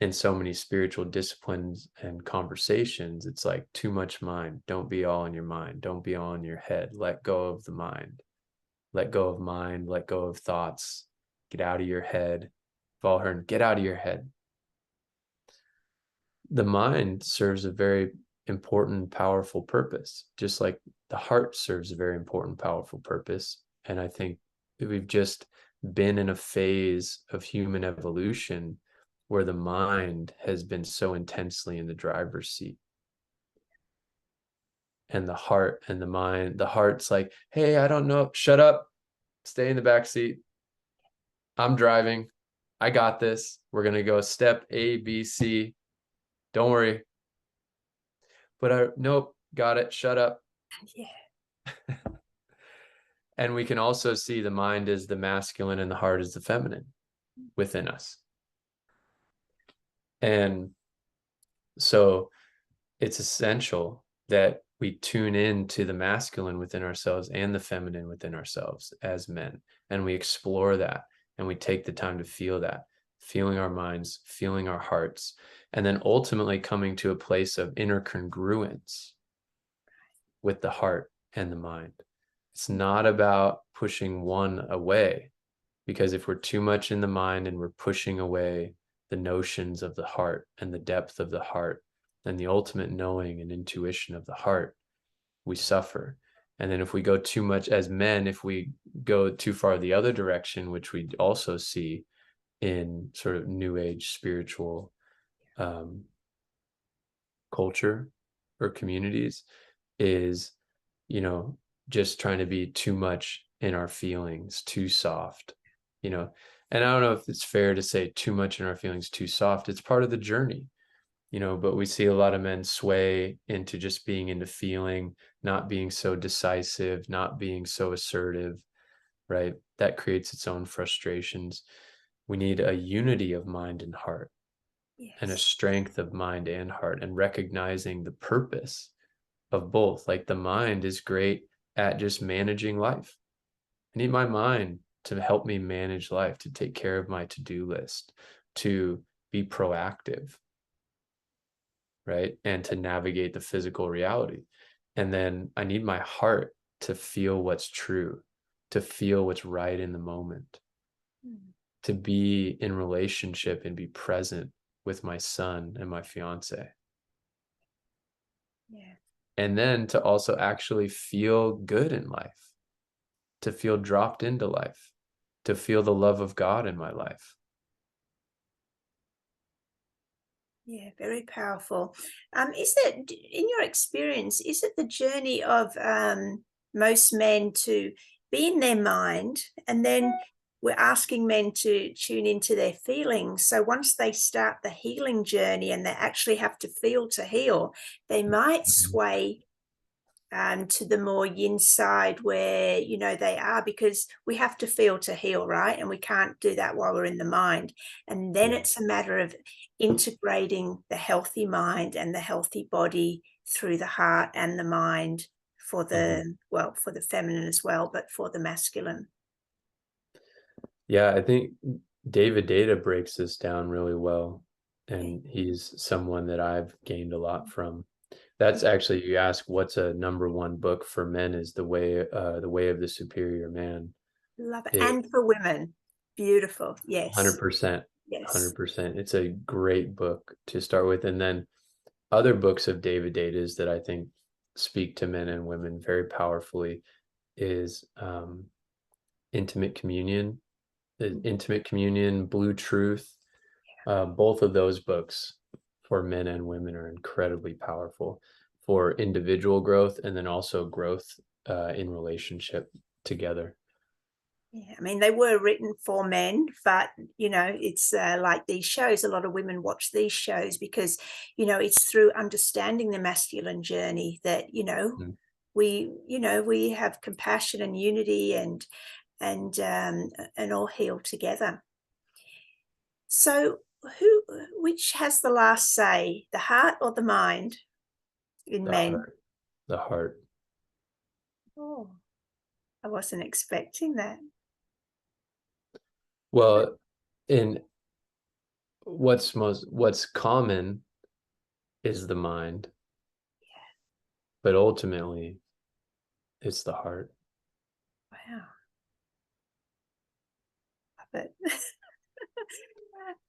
in so many spiritual disciplines and conversations, it's like too much mind. Don't be all in your mind. Don't be all in your head. Let go of the mind. Let go of mind. Let go of thoughts. Get out of your head. Valhern, get out of your head. The mind serves a very important, powerful purpose, just like the heart serves a very important, powerful purpose. And I think we've just been in a phase of human evolution where the mind has been so intensely in the driver's seat. And the heart and the mind, the heart's like, hey, I don't know, shut up, stay in the back seat. I'm driving. I got this. We're going to go step A, B, C. Don't worry. But nope, got it. Shut up. Yeah. And we can also see the mind is the masculine and the heart is the feminine within us. And so it's essential that we tune in to the masculine within ourselves and the feminine within ourselves as men. And we explore that and we take the time to feel that, feeling our minds, feeling our hearts, and then ultimately coming to a place of inner congruence with the heart and the mind. It's not about pushing one away, because if we're too much in the mind and we're pushing away the notions of the heart and the depth of the heart and the ultimate knowing and intuition of the heart, we suffer. And then if we go too much as men, if we go too far the other direction, which we also see in sort of new age spiritual culture or communities, is, you know, just trying to be too much in our feelings, too soft, you know. And I don't know if it's fair to say too much in our feelings, too soft. It's part of the journey, you know, but we see a lot of men sway into just being into feeling, not being so decisive, not being so assertive, right? That creates its own frustrations. We need a unity of mind and heart, and a Yes. strength of mind and heart, and recognizing the purpose of both. Like the mind is great at just managing life. I need my mind to help me manage life, to take care of my to-do list, to be proactive, right? And to navigate the physical reality. And then I need my heart to feel what's true, to feel what's right in the moment, to be in relationship and be present with my son and my fiance. Yeah. And then to also actually feel good in life, to feel dropped into life, to feel the love of God in my life. Yeah, very powerful. Is it, in your experience, is it the journey of most men to be in their mind, and then we're asking men to tune into their feelings? So once they start the healing journey and they actually have to feel to heal, they might sway to the more yin side where, you know, they are, because we have to feel to heal, right? And we can't do that while we're in the mind. And then Yeah. it's a matter of integrating the healthy mind and the healthy body through the heart and the mind for the, well, for the feminine as well, but for the masculine. Yeah, I think David Data breaks this down really well, and he's someone that I've gained a lot from. That's actually, you ask what's a number one book for men, is the way of the superior man. Love it. It And for women. Beautiful. Yes. 100%, Yes. 100%. It's a great book to start with. And then other books of David Data's that I think speak to men and women very powerfully is Intimate Communion, Blue Truth. Both of those books for men and women are incredibly powerful for individual growth, and then also growth in relationship together. Yeah, I mean, they were written for men, but, you know, it's like these shows, a lot of women watch these shows because, you know, it's through understanding the masculine journey that, you know, we have compassion and unity and all heal together. So which has the last say, the heart or the mind in The men? heart, the heart. Oh, I wasn't expecting that. Well, in what's common is the mind, but ultimately it's the heart. Wow. Love it.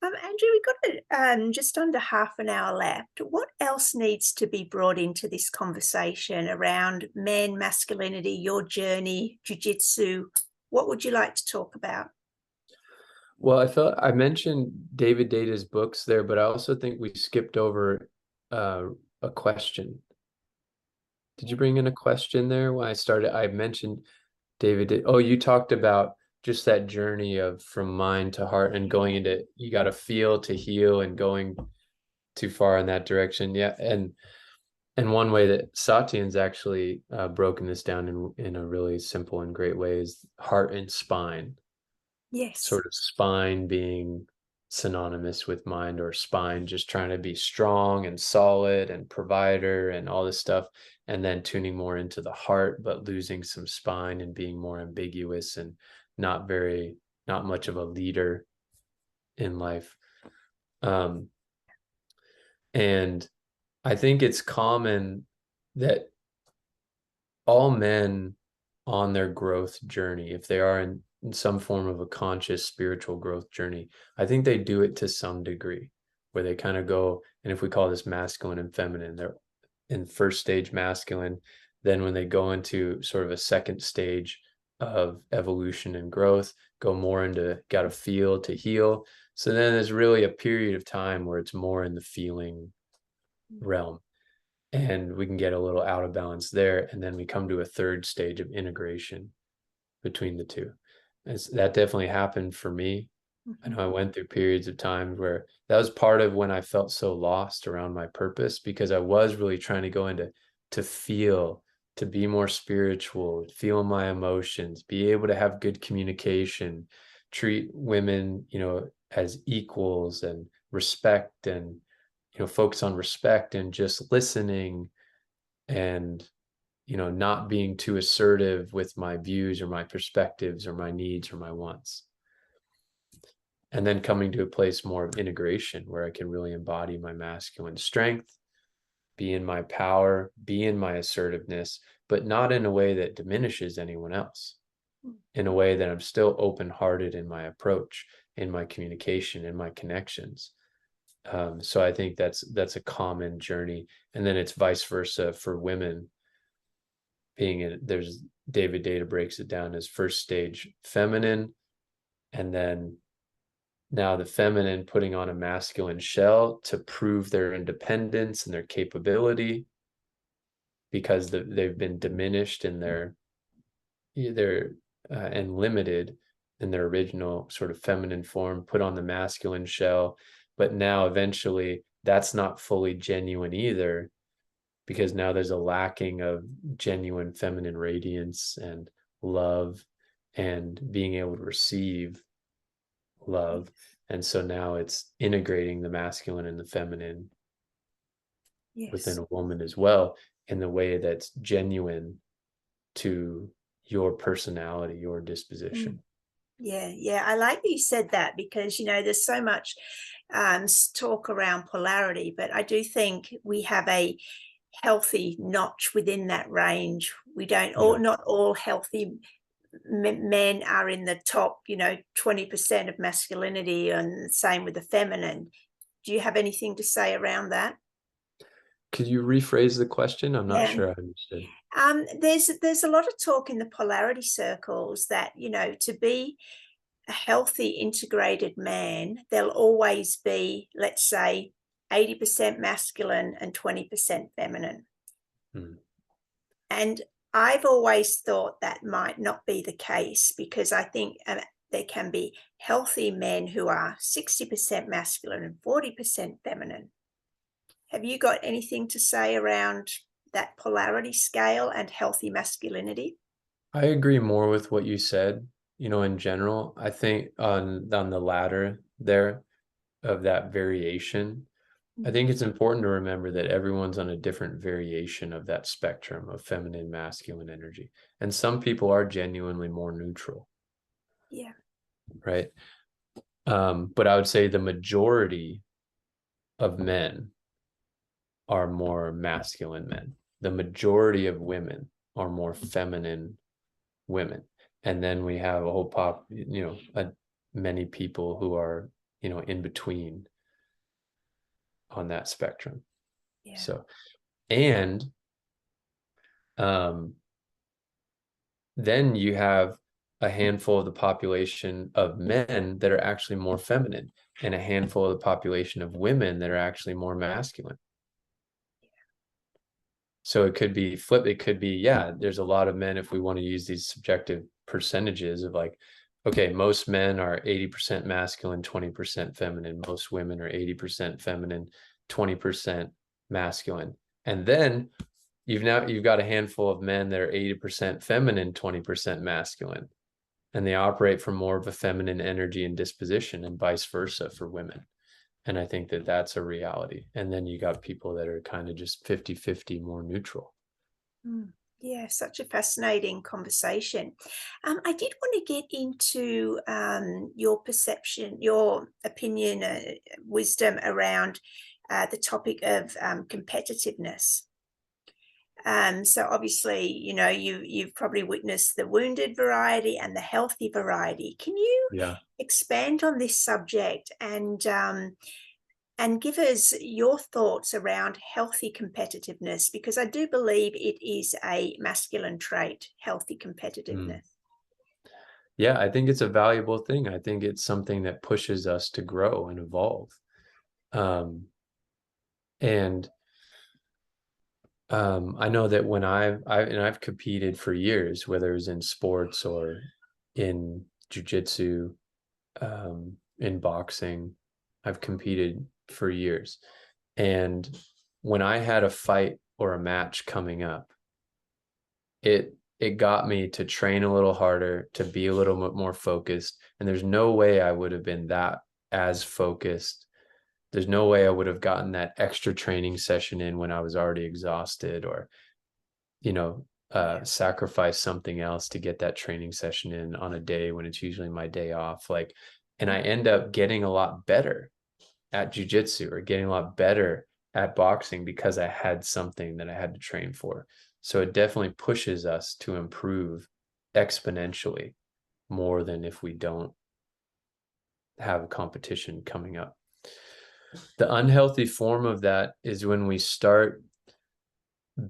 Andrew, we've got just under half an hour left. What else needs to be brought into this conversation around men, masculinity, your journey, jiu-jitsu? What would you like to talk about? Well, I felt I mentioned David Data's books there, but I also think we skipped over a question. Did you bring in a question there when I started? I mentioned David. Oh, you talked about just that journey of from mind to heart and going into, you got to feel to heal and going too far in that direction. Yeah. And one way that Satyan's actually broken this down in a really simple and great way is heart and spine. Yes. Sort of spine being synonymous with mind, or spine just trying to be strong and solid and provider and all this stuff, and then tuning more into the heart, but losing some spine and being more ambiguous and not much of a leader in life. And I think it's common that all men on their growth journey, if they are in some form of a conscious spiritual growth journey, I think they do it to some degree, where they kind of go, and if we call this masculine and feminine, they're in first stage masculine. Then when they go into sort of a second stage of evolution and growth, go more into got to feel to heal. So then there's really a period of time where it's more in the feeling realm, and we can get a little out of balance there. And then we come to a third stage of integration between the two. And that definitely happened for me. I know I went through periods of time where that was part of when I felt so lost around my purpose, because I was really trying to go into to feel, to be more spiritual, feel my emotions, be able to have good communication, treat women, as equals, and respect, and focus on respect and just listening, and not being too assertive with my views or my perspectives or my needs or my wants. And then coming to a place more of integration where I can really embody my masculine strength, be in my power, be in my assertiveness, but not in a way that diminishes anyone else, in a way that I'm still open-hearted in my approach, in my communication, in my connections. So I think that's a common journey. And then it's vice versa for women. There's David Data breaks it down as first stage feminine, and then now the feminine putting on a masculine shell to prove their independence and their capability, because they've been diminished in their and limited in their original sort of feminine form, put on the masculine shell. But now eventually that's not fully genuine either, because now there's a lacking of genuine feminine radiance and love and being able to receive love. And so now it's integrating the masculine and the feminine within a woman as well, in the way that's genuine to your personality, your disposition. Yeah. I like that you said that, because, there's so much talk around polarity, but I do think we have a healthy notch within that range. We don't not all healthy men are in the top 20% of masculinity, and same with the feminine. Do you have anything to say around that? Could you rephrase the question? I'm not sure I understood. There's a lot of talk in the polarity circles that to be a healthy integrated man, there'll always be, let's say, 80% masculine and 20% feminine. And I've always thought that might not be the case, because I think there can be healthy men who are 60% masculine and 40% feminine. Have you got anything to say around that polarity scale and healthy masculinity? I agree more with what you said. In general, I think on the ladder there of that variation, I think it's important to remember that everyone's on a different variation of that spectrum of feminine, masculine energy. And some people are genuinely more neutral. Yeah. Right. But I would say the majority of men are more masculine men. The majority of women are more feminine women. And then we have a whole many people who are, in between on that spectrum. Yeah. So, and then you have a handful of the population of men that are actually more feminine, and a handful of the population of women that are actually more masculine. So it could be flip. It could be, there's a lot of men, if we want to use these subjective percentages of like, okay, most men are 80% masculine, 20% feminine. Most women are 80% feminine, 20% masculine. And then you've got a handful of men that are 80% feminine, 20% masculine. And they operate from more of a feminine energy and disposition, and vice versa for women. And I think that that's a reality. And then you got people that are kind of just 50-50, more neutral. Yeah, such a fascinating conversation. I did want to get into your perception, your opinion, wisdom around the topic of competitiveness. So obviously, you know, you've probably witnessed the wounded variety and the healthy variety. Can you expand on this subject and give us your thoughts around healthy competitiveness? Because I do believe it is a masculine trait, healthy competitiveness. Yeah, I think it's a valuable thing. I think it's something that pushes us to grow and evolve. I know that when I've competed for years, whether it was in sports or in jiu-jitsu, in boxing, I've competed for years. And when I had a fight or a match coming up, it got me to train a little harder, to be a little bit more focused. And there's no way I would have been that as focused. There's no way I would have gotten that extra training session in when I was already exhausted, or, you know, sacrifice something else to get that training session in on a day when it's usually my day off. Like, and I end up getting a lot better at jiu-jitsu or getting a lot better at boxing because I had something that I had to train for. So it definitely pushes us to improve exponentially more than if we don't have a competition coming up. The unhealthy form of that is when we start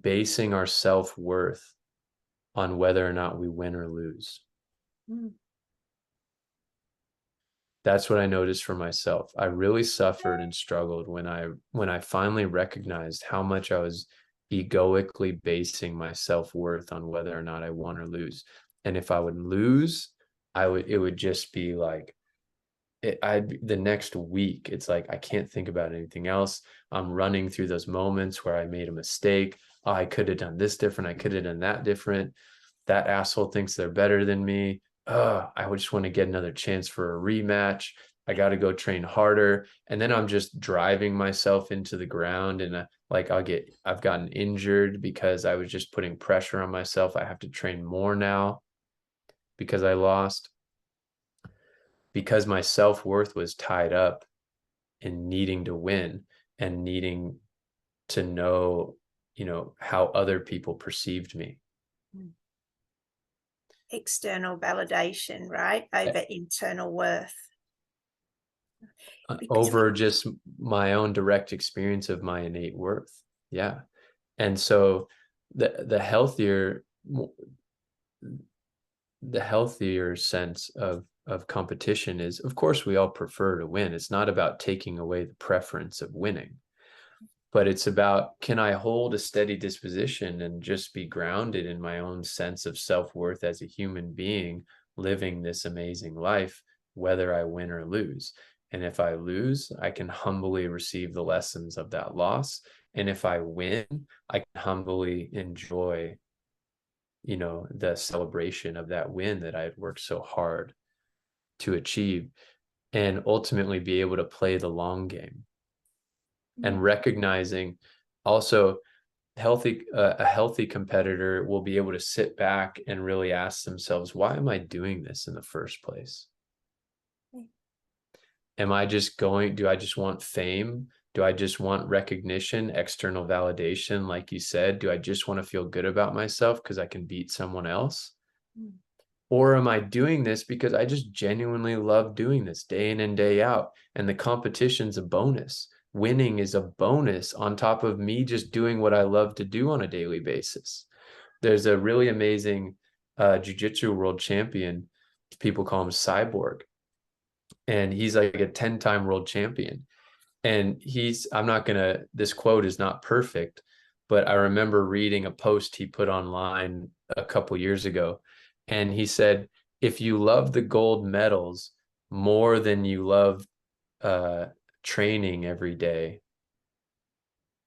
basing our self-worth on whether or not we win or lose. That's what I noticed for myself. I really suffered and struggled when I finally recognized how much I was egoically basing my self-worth on whether or not I won or lose. And if I would lose, it would just be like, the next week, it's like, I can't think about anything else. I'm running through those moments where I made a mistake. Oh, I could have done this different. I could have done that different. That asshole thinks they're better than me. Oh, I would just want to get another chance for a rematch. I got to go train harder. And then I'm just driving myself into the ground, and I've gotten injured because I was just putting pressure on myself. I have to train more now because I lost. Because my self-worth was tied up in needing to win and needing to know, you know, how other people perceived me. External validation, right? Over internal worth. Over just my own direct experience of my innate worth. Yeah. And so the healthier sense of competition is, of course, we all prefer to win. It's not about taking away the preference of winning, but it's about, can I hold a steady disposition and just be grounded in my own sense of self-worth as a human being living this amazing life, whether I win or lose. And if I lose, I can humbly receive the lessons of that loss. And if I win, I can humbly enjoy, you know, the celebration of that win that I had worked so hard to achieve, and ultimately be able to play the long game. And recognizing also a healthy competitor will be able to sit back and really ask themselves, why am I doing this in the first place? Am I just do I just want fame? Do I just want recognition, external validation, like you said? Do I just want to feel good about myself because I can beat someone else? Or am I doing this because I just genuinely love doing this day in and day out? And the competition's a bonus. Winning is a bonus on top of me just doing what I love to do on a daily basis. There's a really amazing jiu-jitsu world champion. People call him Cyborg. And he's like a 10-time world champion. And this quote is not perfect, but I remember reading a post he put online a couple years ago. And he said, if you love the gold medals more than you love training every day,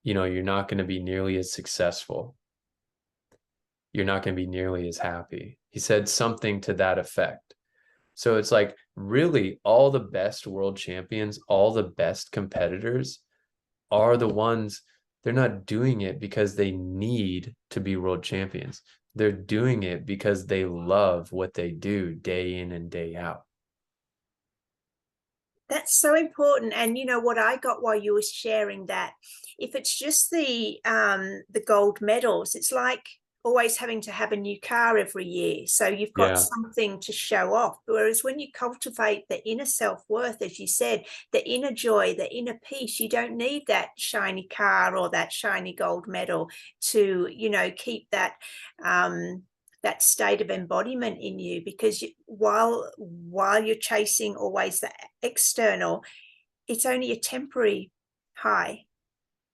you're not going to be nearly as successful. You're not going to be nearly as happy. He said something to that effect. So it's like, really, all the best world champions, all the best competitors are the ones, they're not doing it because they need to be world champions. They're doing it because they love what they do day in and day out. That's so important. And you know what I got while you were sharing that, if it's just the gold medals, it's like always having to have a new car every year. So you've got Yeah. something to show off. Whereas when you cultivate the inner self-worth, as you said, the inner joy, the inner peace, you don't need that shiny car or that shiny gold medal to, keep that state of embodiment in you, because while you're chasing always the external, it's only a temporary high.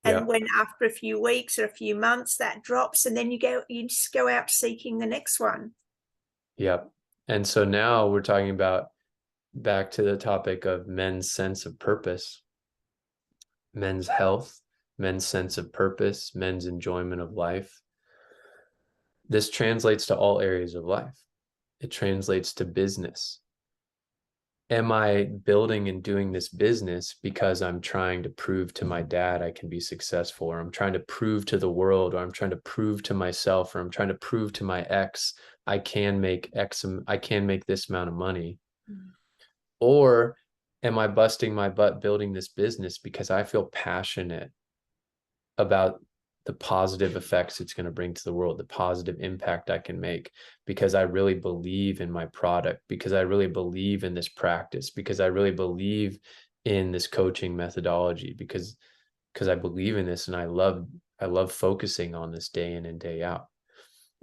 Yeah. And when after a few weeks or a few months that drops, and then you just go out seeking the next one. Yep. And so now we're talking about, back to the topic of men's sense of purpose, men's health, men's sense of purpose, men's enjoyment of life. This translates to all areas of life. It translates to business. Am I building and doing this business because I'm trying to prove to my dad I can be successful, or I'm trying to prove to the world, or I'm trying to prove to myself, or I'm trying to prove to my ex I can make this amount of money? Or am I busting my butt building this business because I feel passionate about the positive effects it's going to bring to the world, the positive impact I can make, because I really believe in my product, because I really believe in this practice, because I really believe in this coaching methodology, because I believe in this and I love focusing on this day in and day out.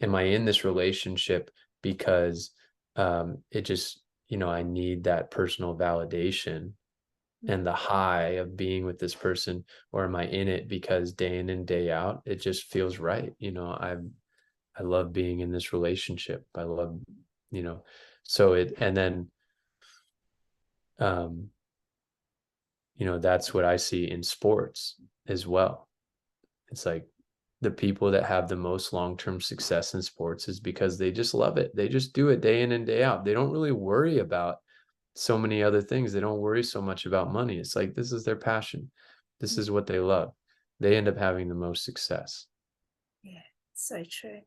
Am I in this relationship because it just, I need that personal validation and the high of being with this person, or am I in it because day in and day out it just feels right? I love being in this relationship. I love, so it, and then that's what I see in sports as well. It's like the people that have the most long-term success in sports is because they just love it. They just do it day in and day out. They don't really worry about so many other things. They don't worry so much about money. It's like, this is their passion. This is what they love. They end up having the most success. Yeah, so true.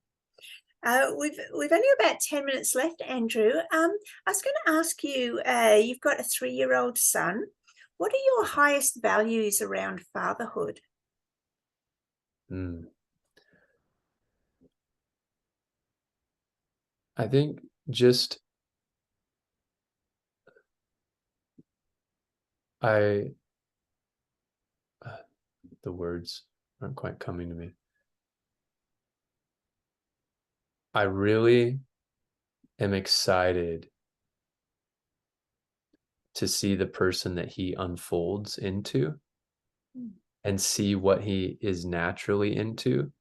We've only about 10 minutes left, Andrew. I was going to ask you, you've got a 3-year-old son. What are your highest values around fatherhood? I think just the words aren't quite coming to me. I really am excited to see the person that he unfolds into and see what he is naturally into.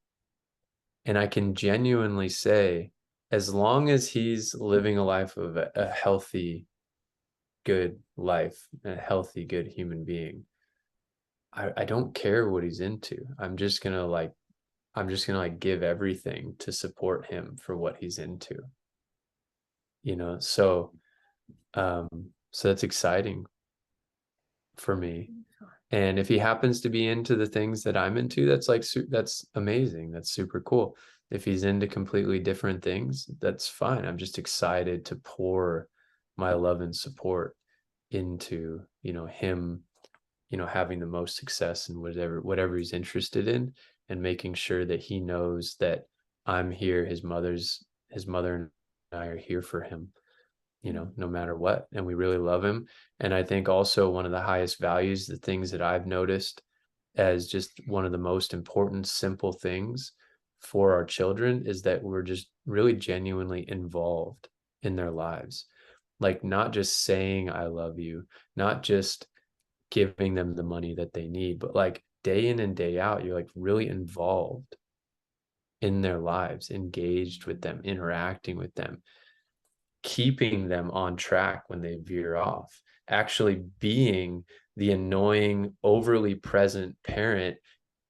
And I can genuinely say, as long as he's living a life of a healthy, good life, a healthy, good human being, I don't care what he's into. I'm just gonna give everything to support him for what he's into. So that's exciting for me. And if he happens to be into the things that I'm into, that's amazing. That's super cool. If he's into completely different things, that's fine. I'm just excited to pour my love and support into, him, having the most success in whatever he's interested in, and making sure that he knows that I'm here. His mother and I are here for him, no matter what. And we really love him. And I think also one of the highest values, the things that I've noticed as just one of the most important, simple things for our children, is that we're just really genuinely involved in their lives. Like, not just saying, I love you, not just giving them the money that they need, but like day in and day out, you're like really involved in their lives, engaged with them, interacting with them, keeping them on track when they veer off, actually being the annoying, overly present parent,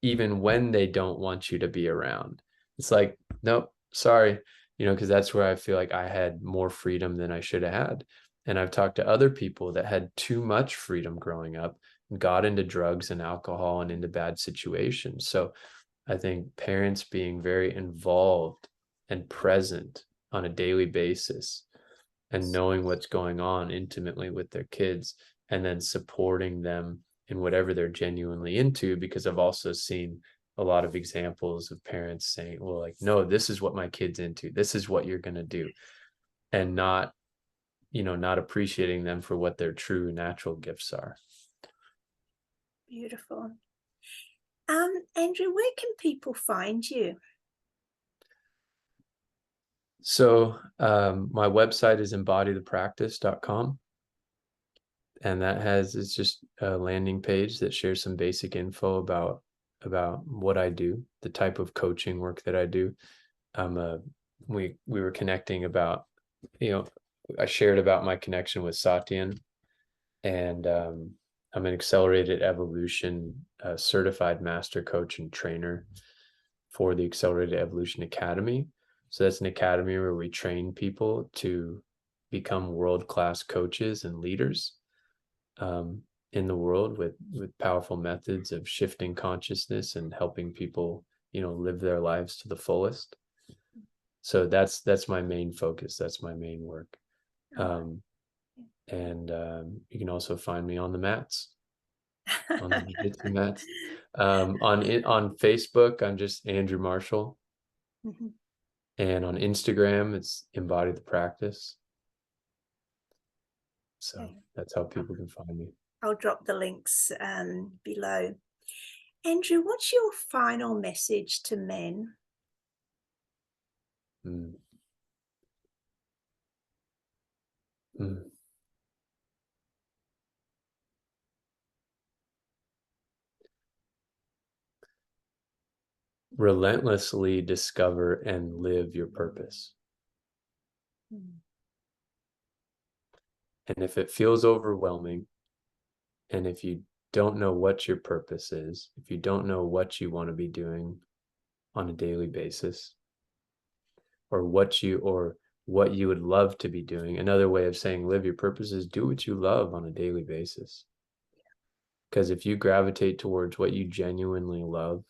even when they don't want you to be around. It's like, nope, sorry, because that's where I feel like I had more freedom than I should have had. And I've talked to other people that had too much freedom growing up and got into drugs and alcohol and into bad situations. So I think parents being very involved and present on a daily basis and knowing what's going on intimately with their kids, and then supporting them in whatever they're genuinely into, because I've also seen a lot of examples of parents saying, well, like, no, this is what my kid's into. This is what you're going to do. And not appreciating them for what their true natural gifts are. Beautiful. Andrew, where can people find you? So my website is embodythepractice.com. And it's just a landing page that shares some basic info about what I do, the type of coaching work that I do. We were connecting about, I shared about my connection with Satyan, and I'm an accelerated evolution certified master coach and trainer for the Accelerated Evolution Academy. So that's an academy where we train people to become world-class coaches and leaders in the world with powerful methods of shifting consciousness and helping people, live their lives to the fullest. So that's my main focus. That's my main work. And you can also find me on the mats, on the jiu-jitsu mats. On Facebook, I'm just Andrew Marshall. Mm-hmm. And on Instagram, it's Embody the Practice. So that's how people can find me. I'll drop the links below. Andrew, what's your final message to men? Relentlessly discover and live your purpose. And if it feels overwhelming, and if you don't know what your purpose is, if you don't know what you want to be doing on a daily basis, or what you would love to be doing, another way of saying live your purpose is do what you love on a daily basis. Because if you gravitate towards what you genuinely love,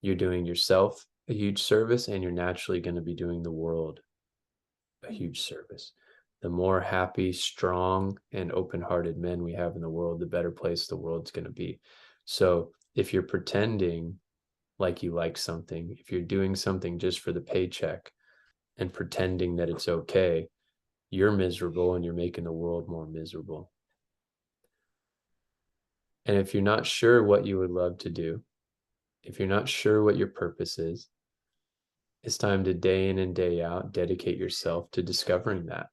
you're doing yourself a huge service, and you're naturally going to be doing the world a huge service. The more happy, strong, and open-hearted men we have in the world, the better place the world's going to be. So if you're pretending like you like something, if you're doing something just for the paycheck and pretending that it's okay, you're miserable and you're making the world more miserable. And if you're not sure what you would love to do, if you're not sure what your purpose is, it's time to day in and day out dedicate yourself to discovering that.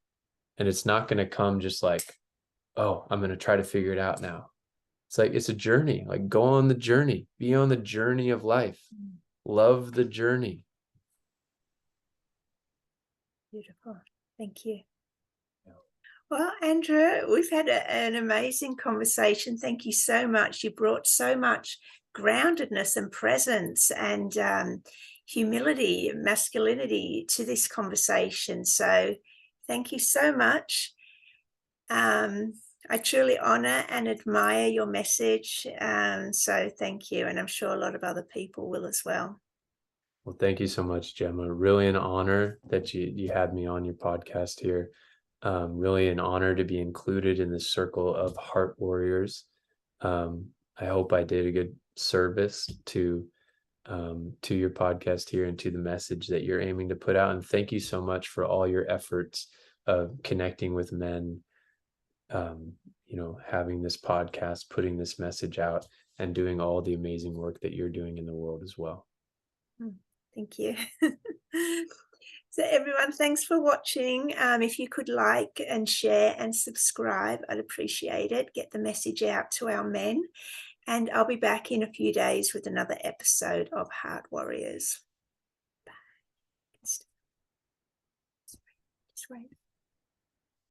And it's not going to come just like, oh, I'm going to try to figure it out now. It's like, it's a journey. Like, go on the journey, be on the journey of life. Love the journey. Beautiful. Thank you. Well, Andrew, we've had an amazing conversation. Thank you so much. You brought so much groundedness and presence and humility, masculinity to this conversation. So thank you so much. I truly honor and admire your message. So thank you. And I'm sure a lot of other people will as well. Well, thank you so much, Gemma. Really an honor that you had me on your podcast here. Really an honor to be included in the circle of heart warriors. I hope I did a good service to your podcast here and to the message that you're aiming to put out. And thank you so much for all your efforts of connecting with men, having this podcast, putting this message out, and doing all the amazing work that you're doing in the world as well. Thank you. So everyone, thanks for watching. If you could like and share and subscribe, I'd appreciate it. Get the message out to our men. And I'll be back in a few days with another episode of Heart Warriors. Bye. Sweet.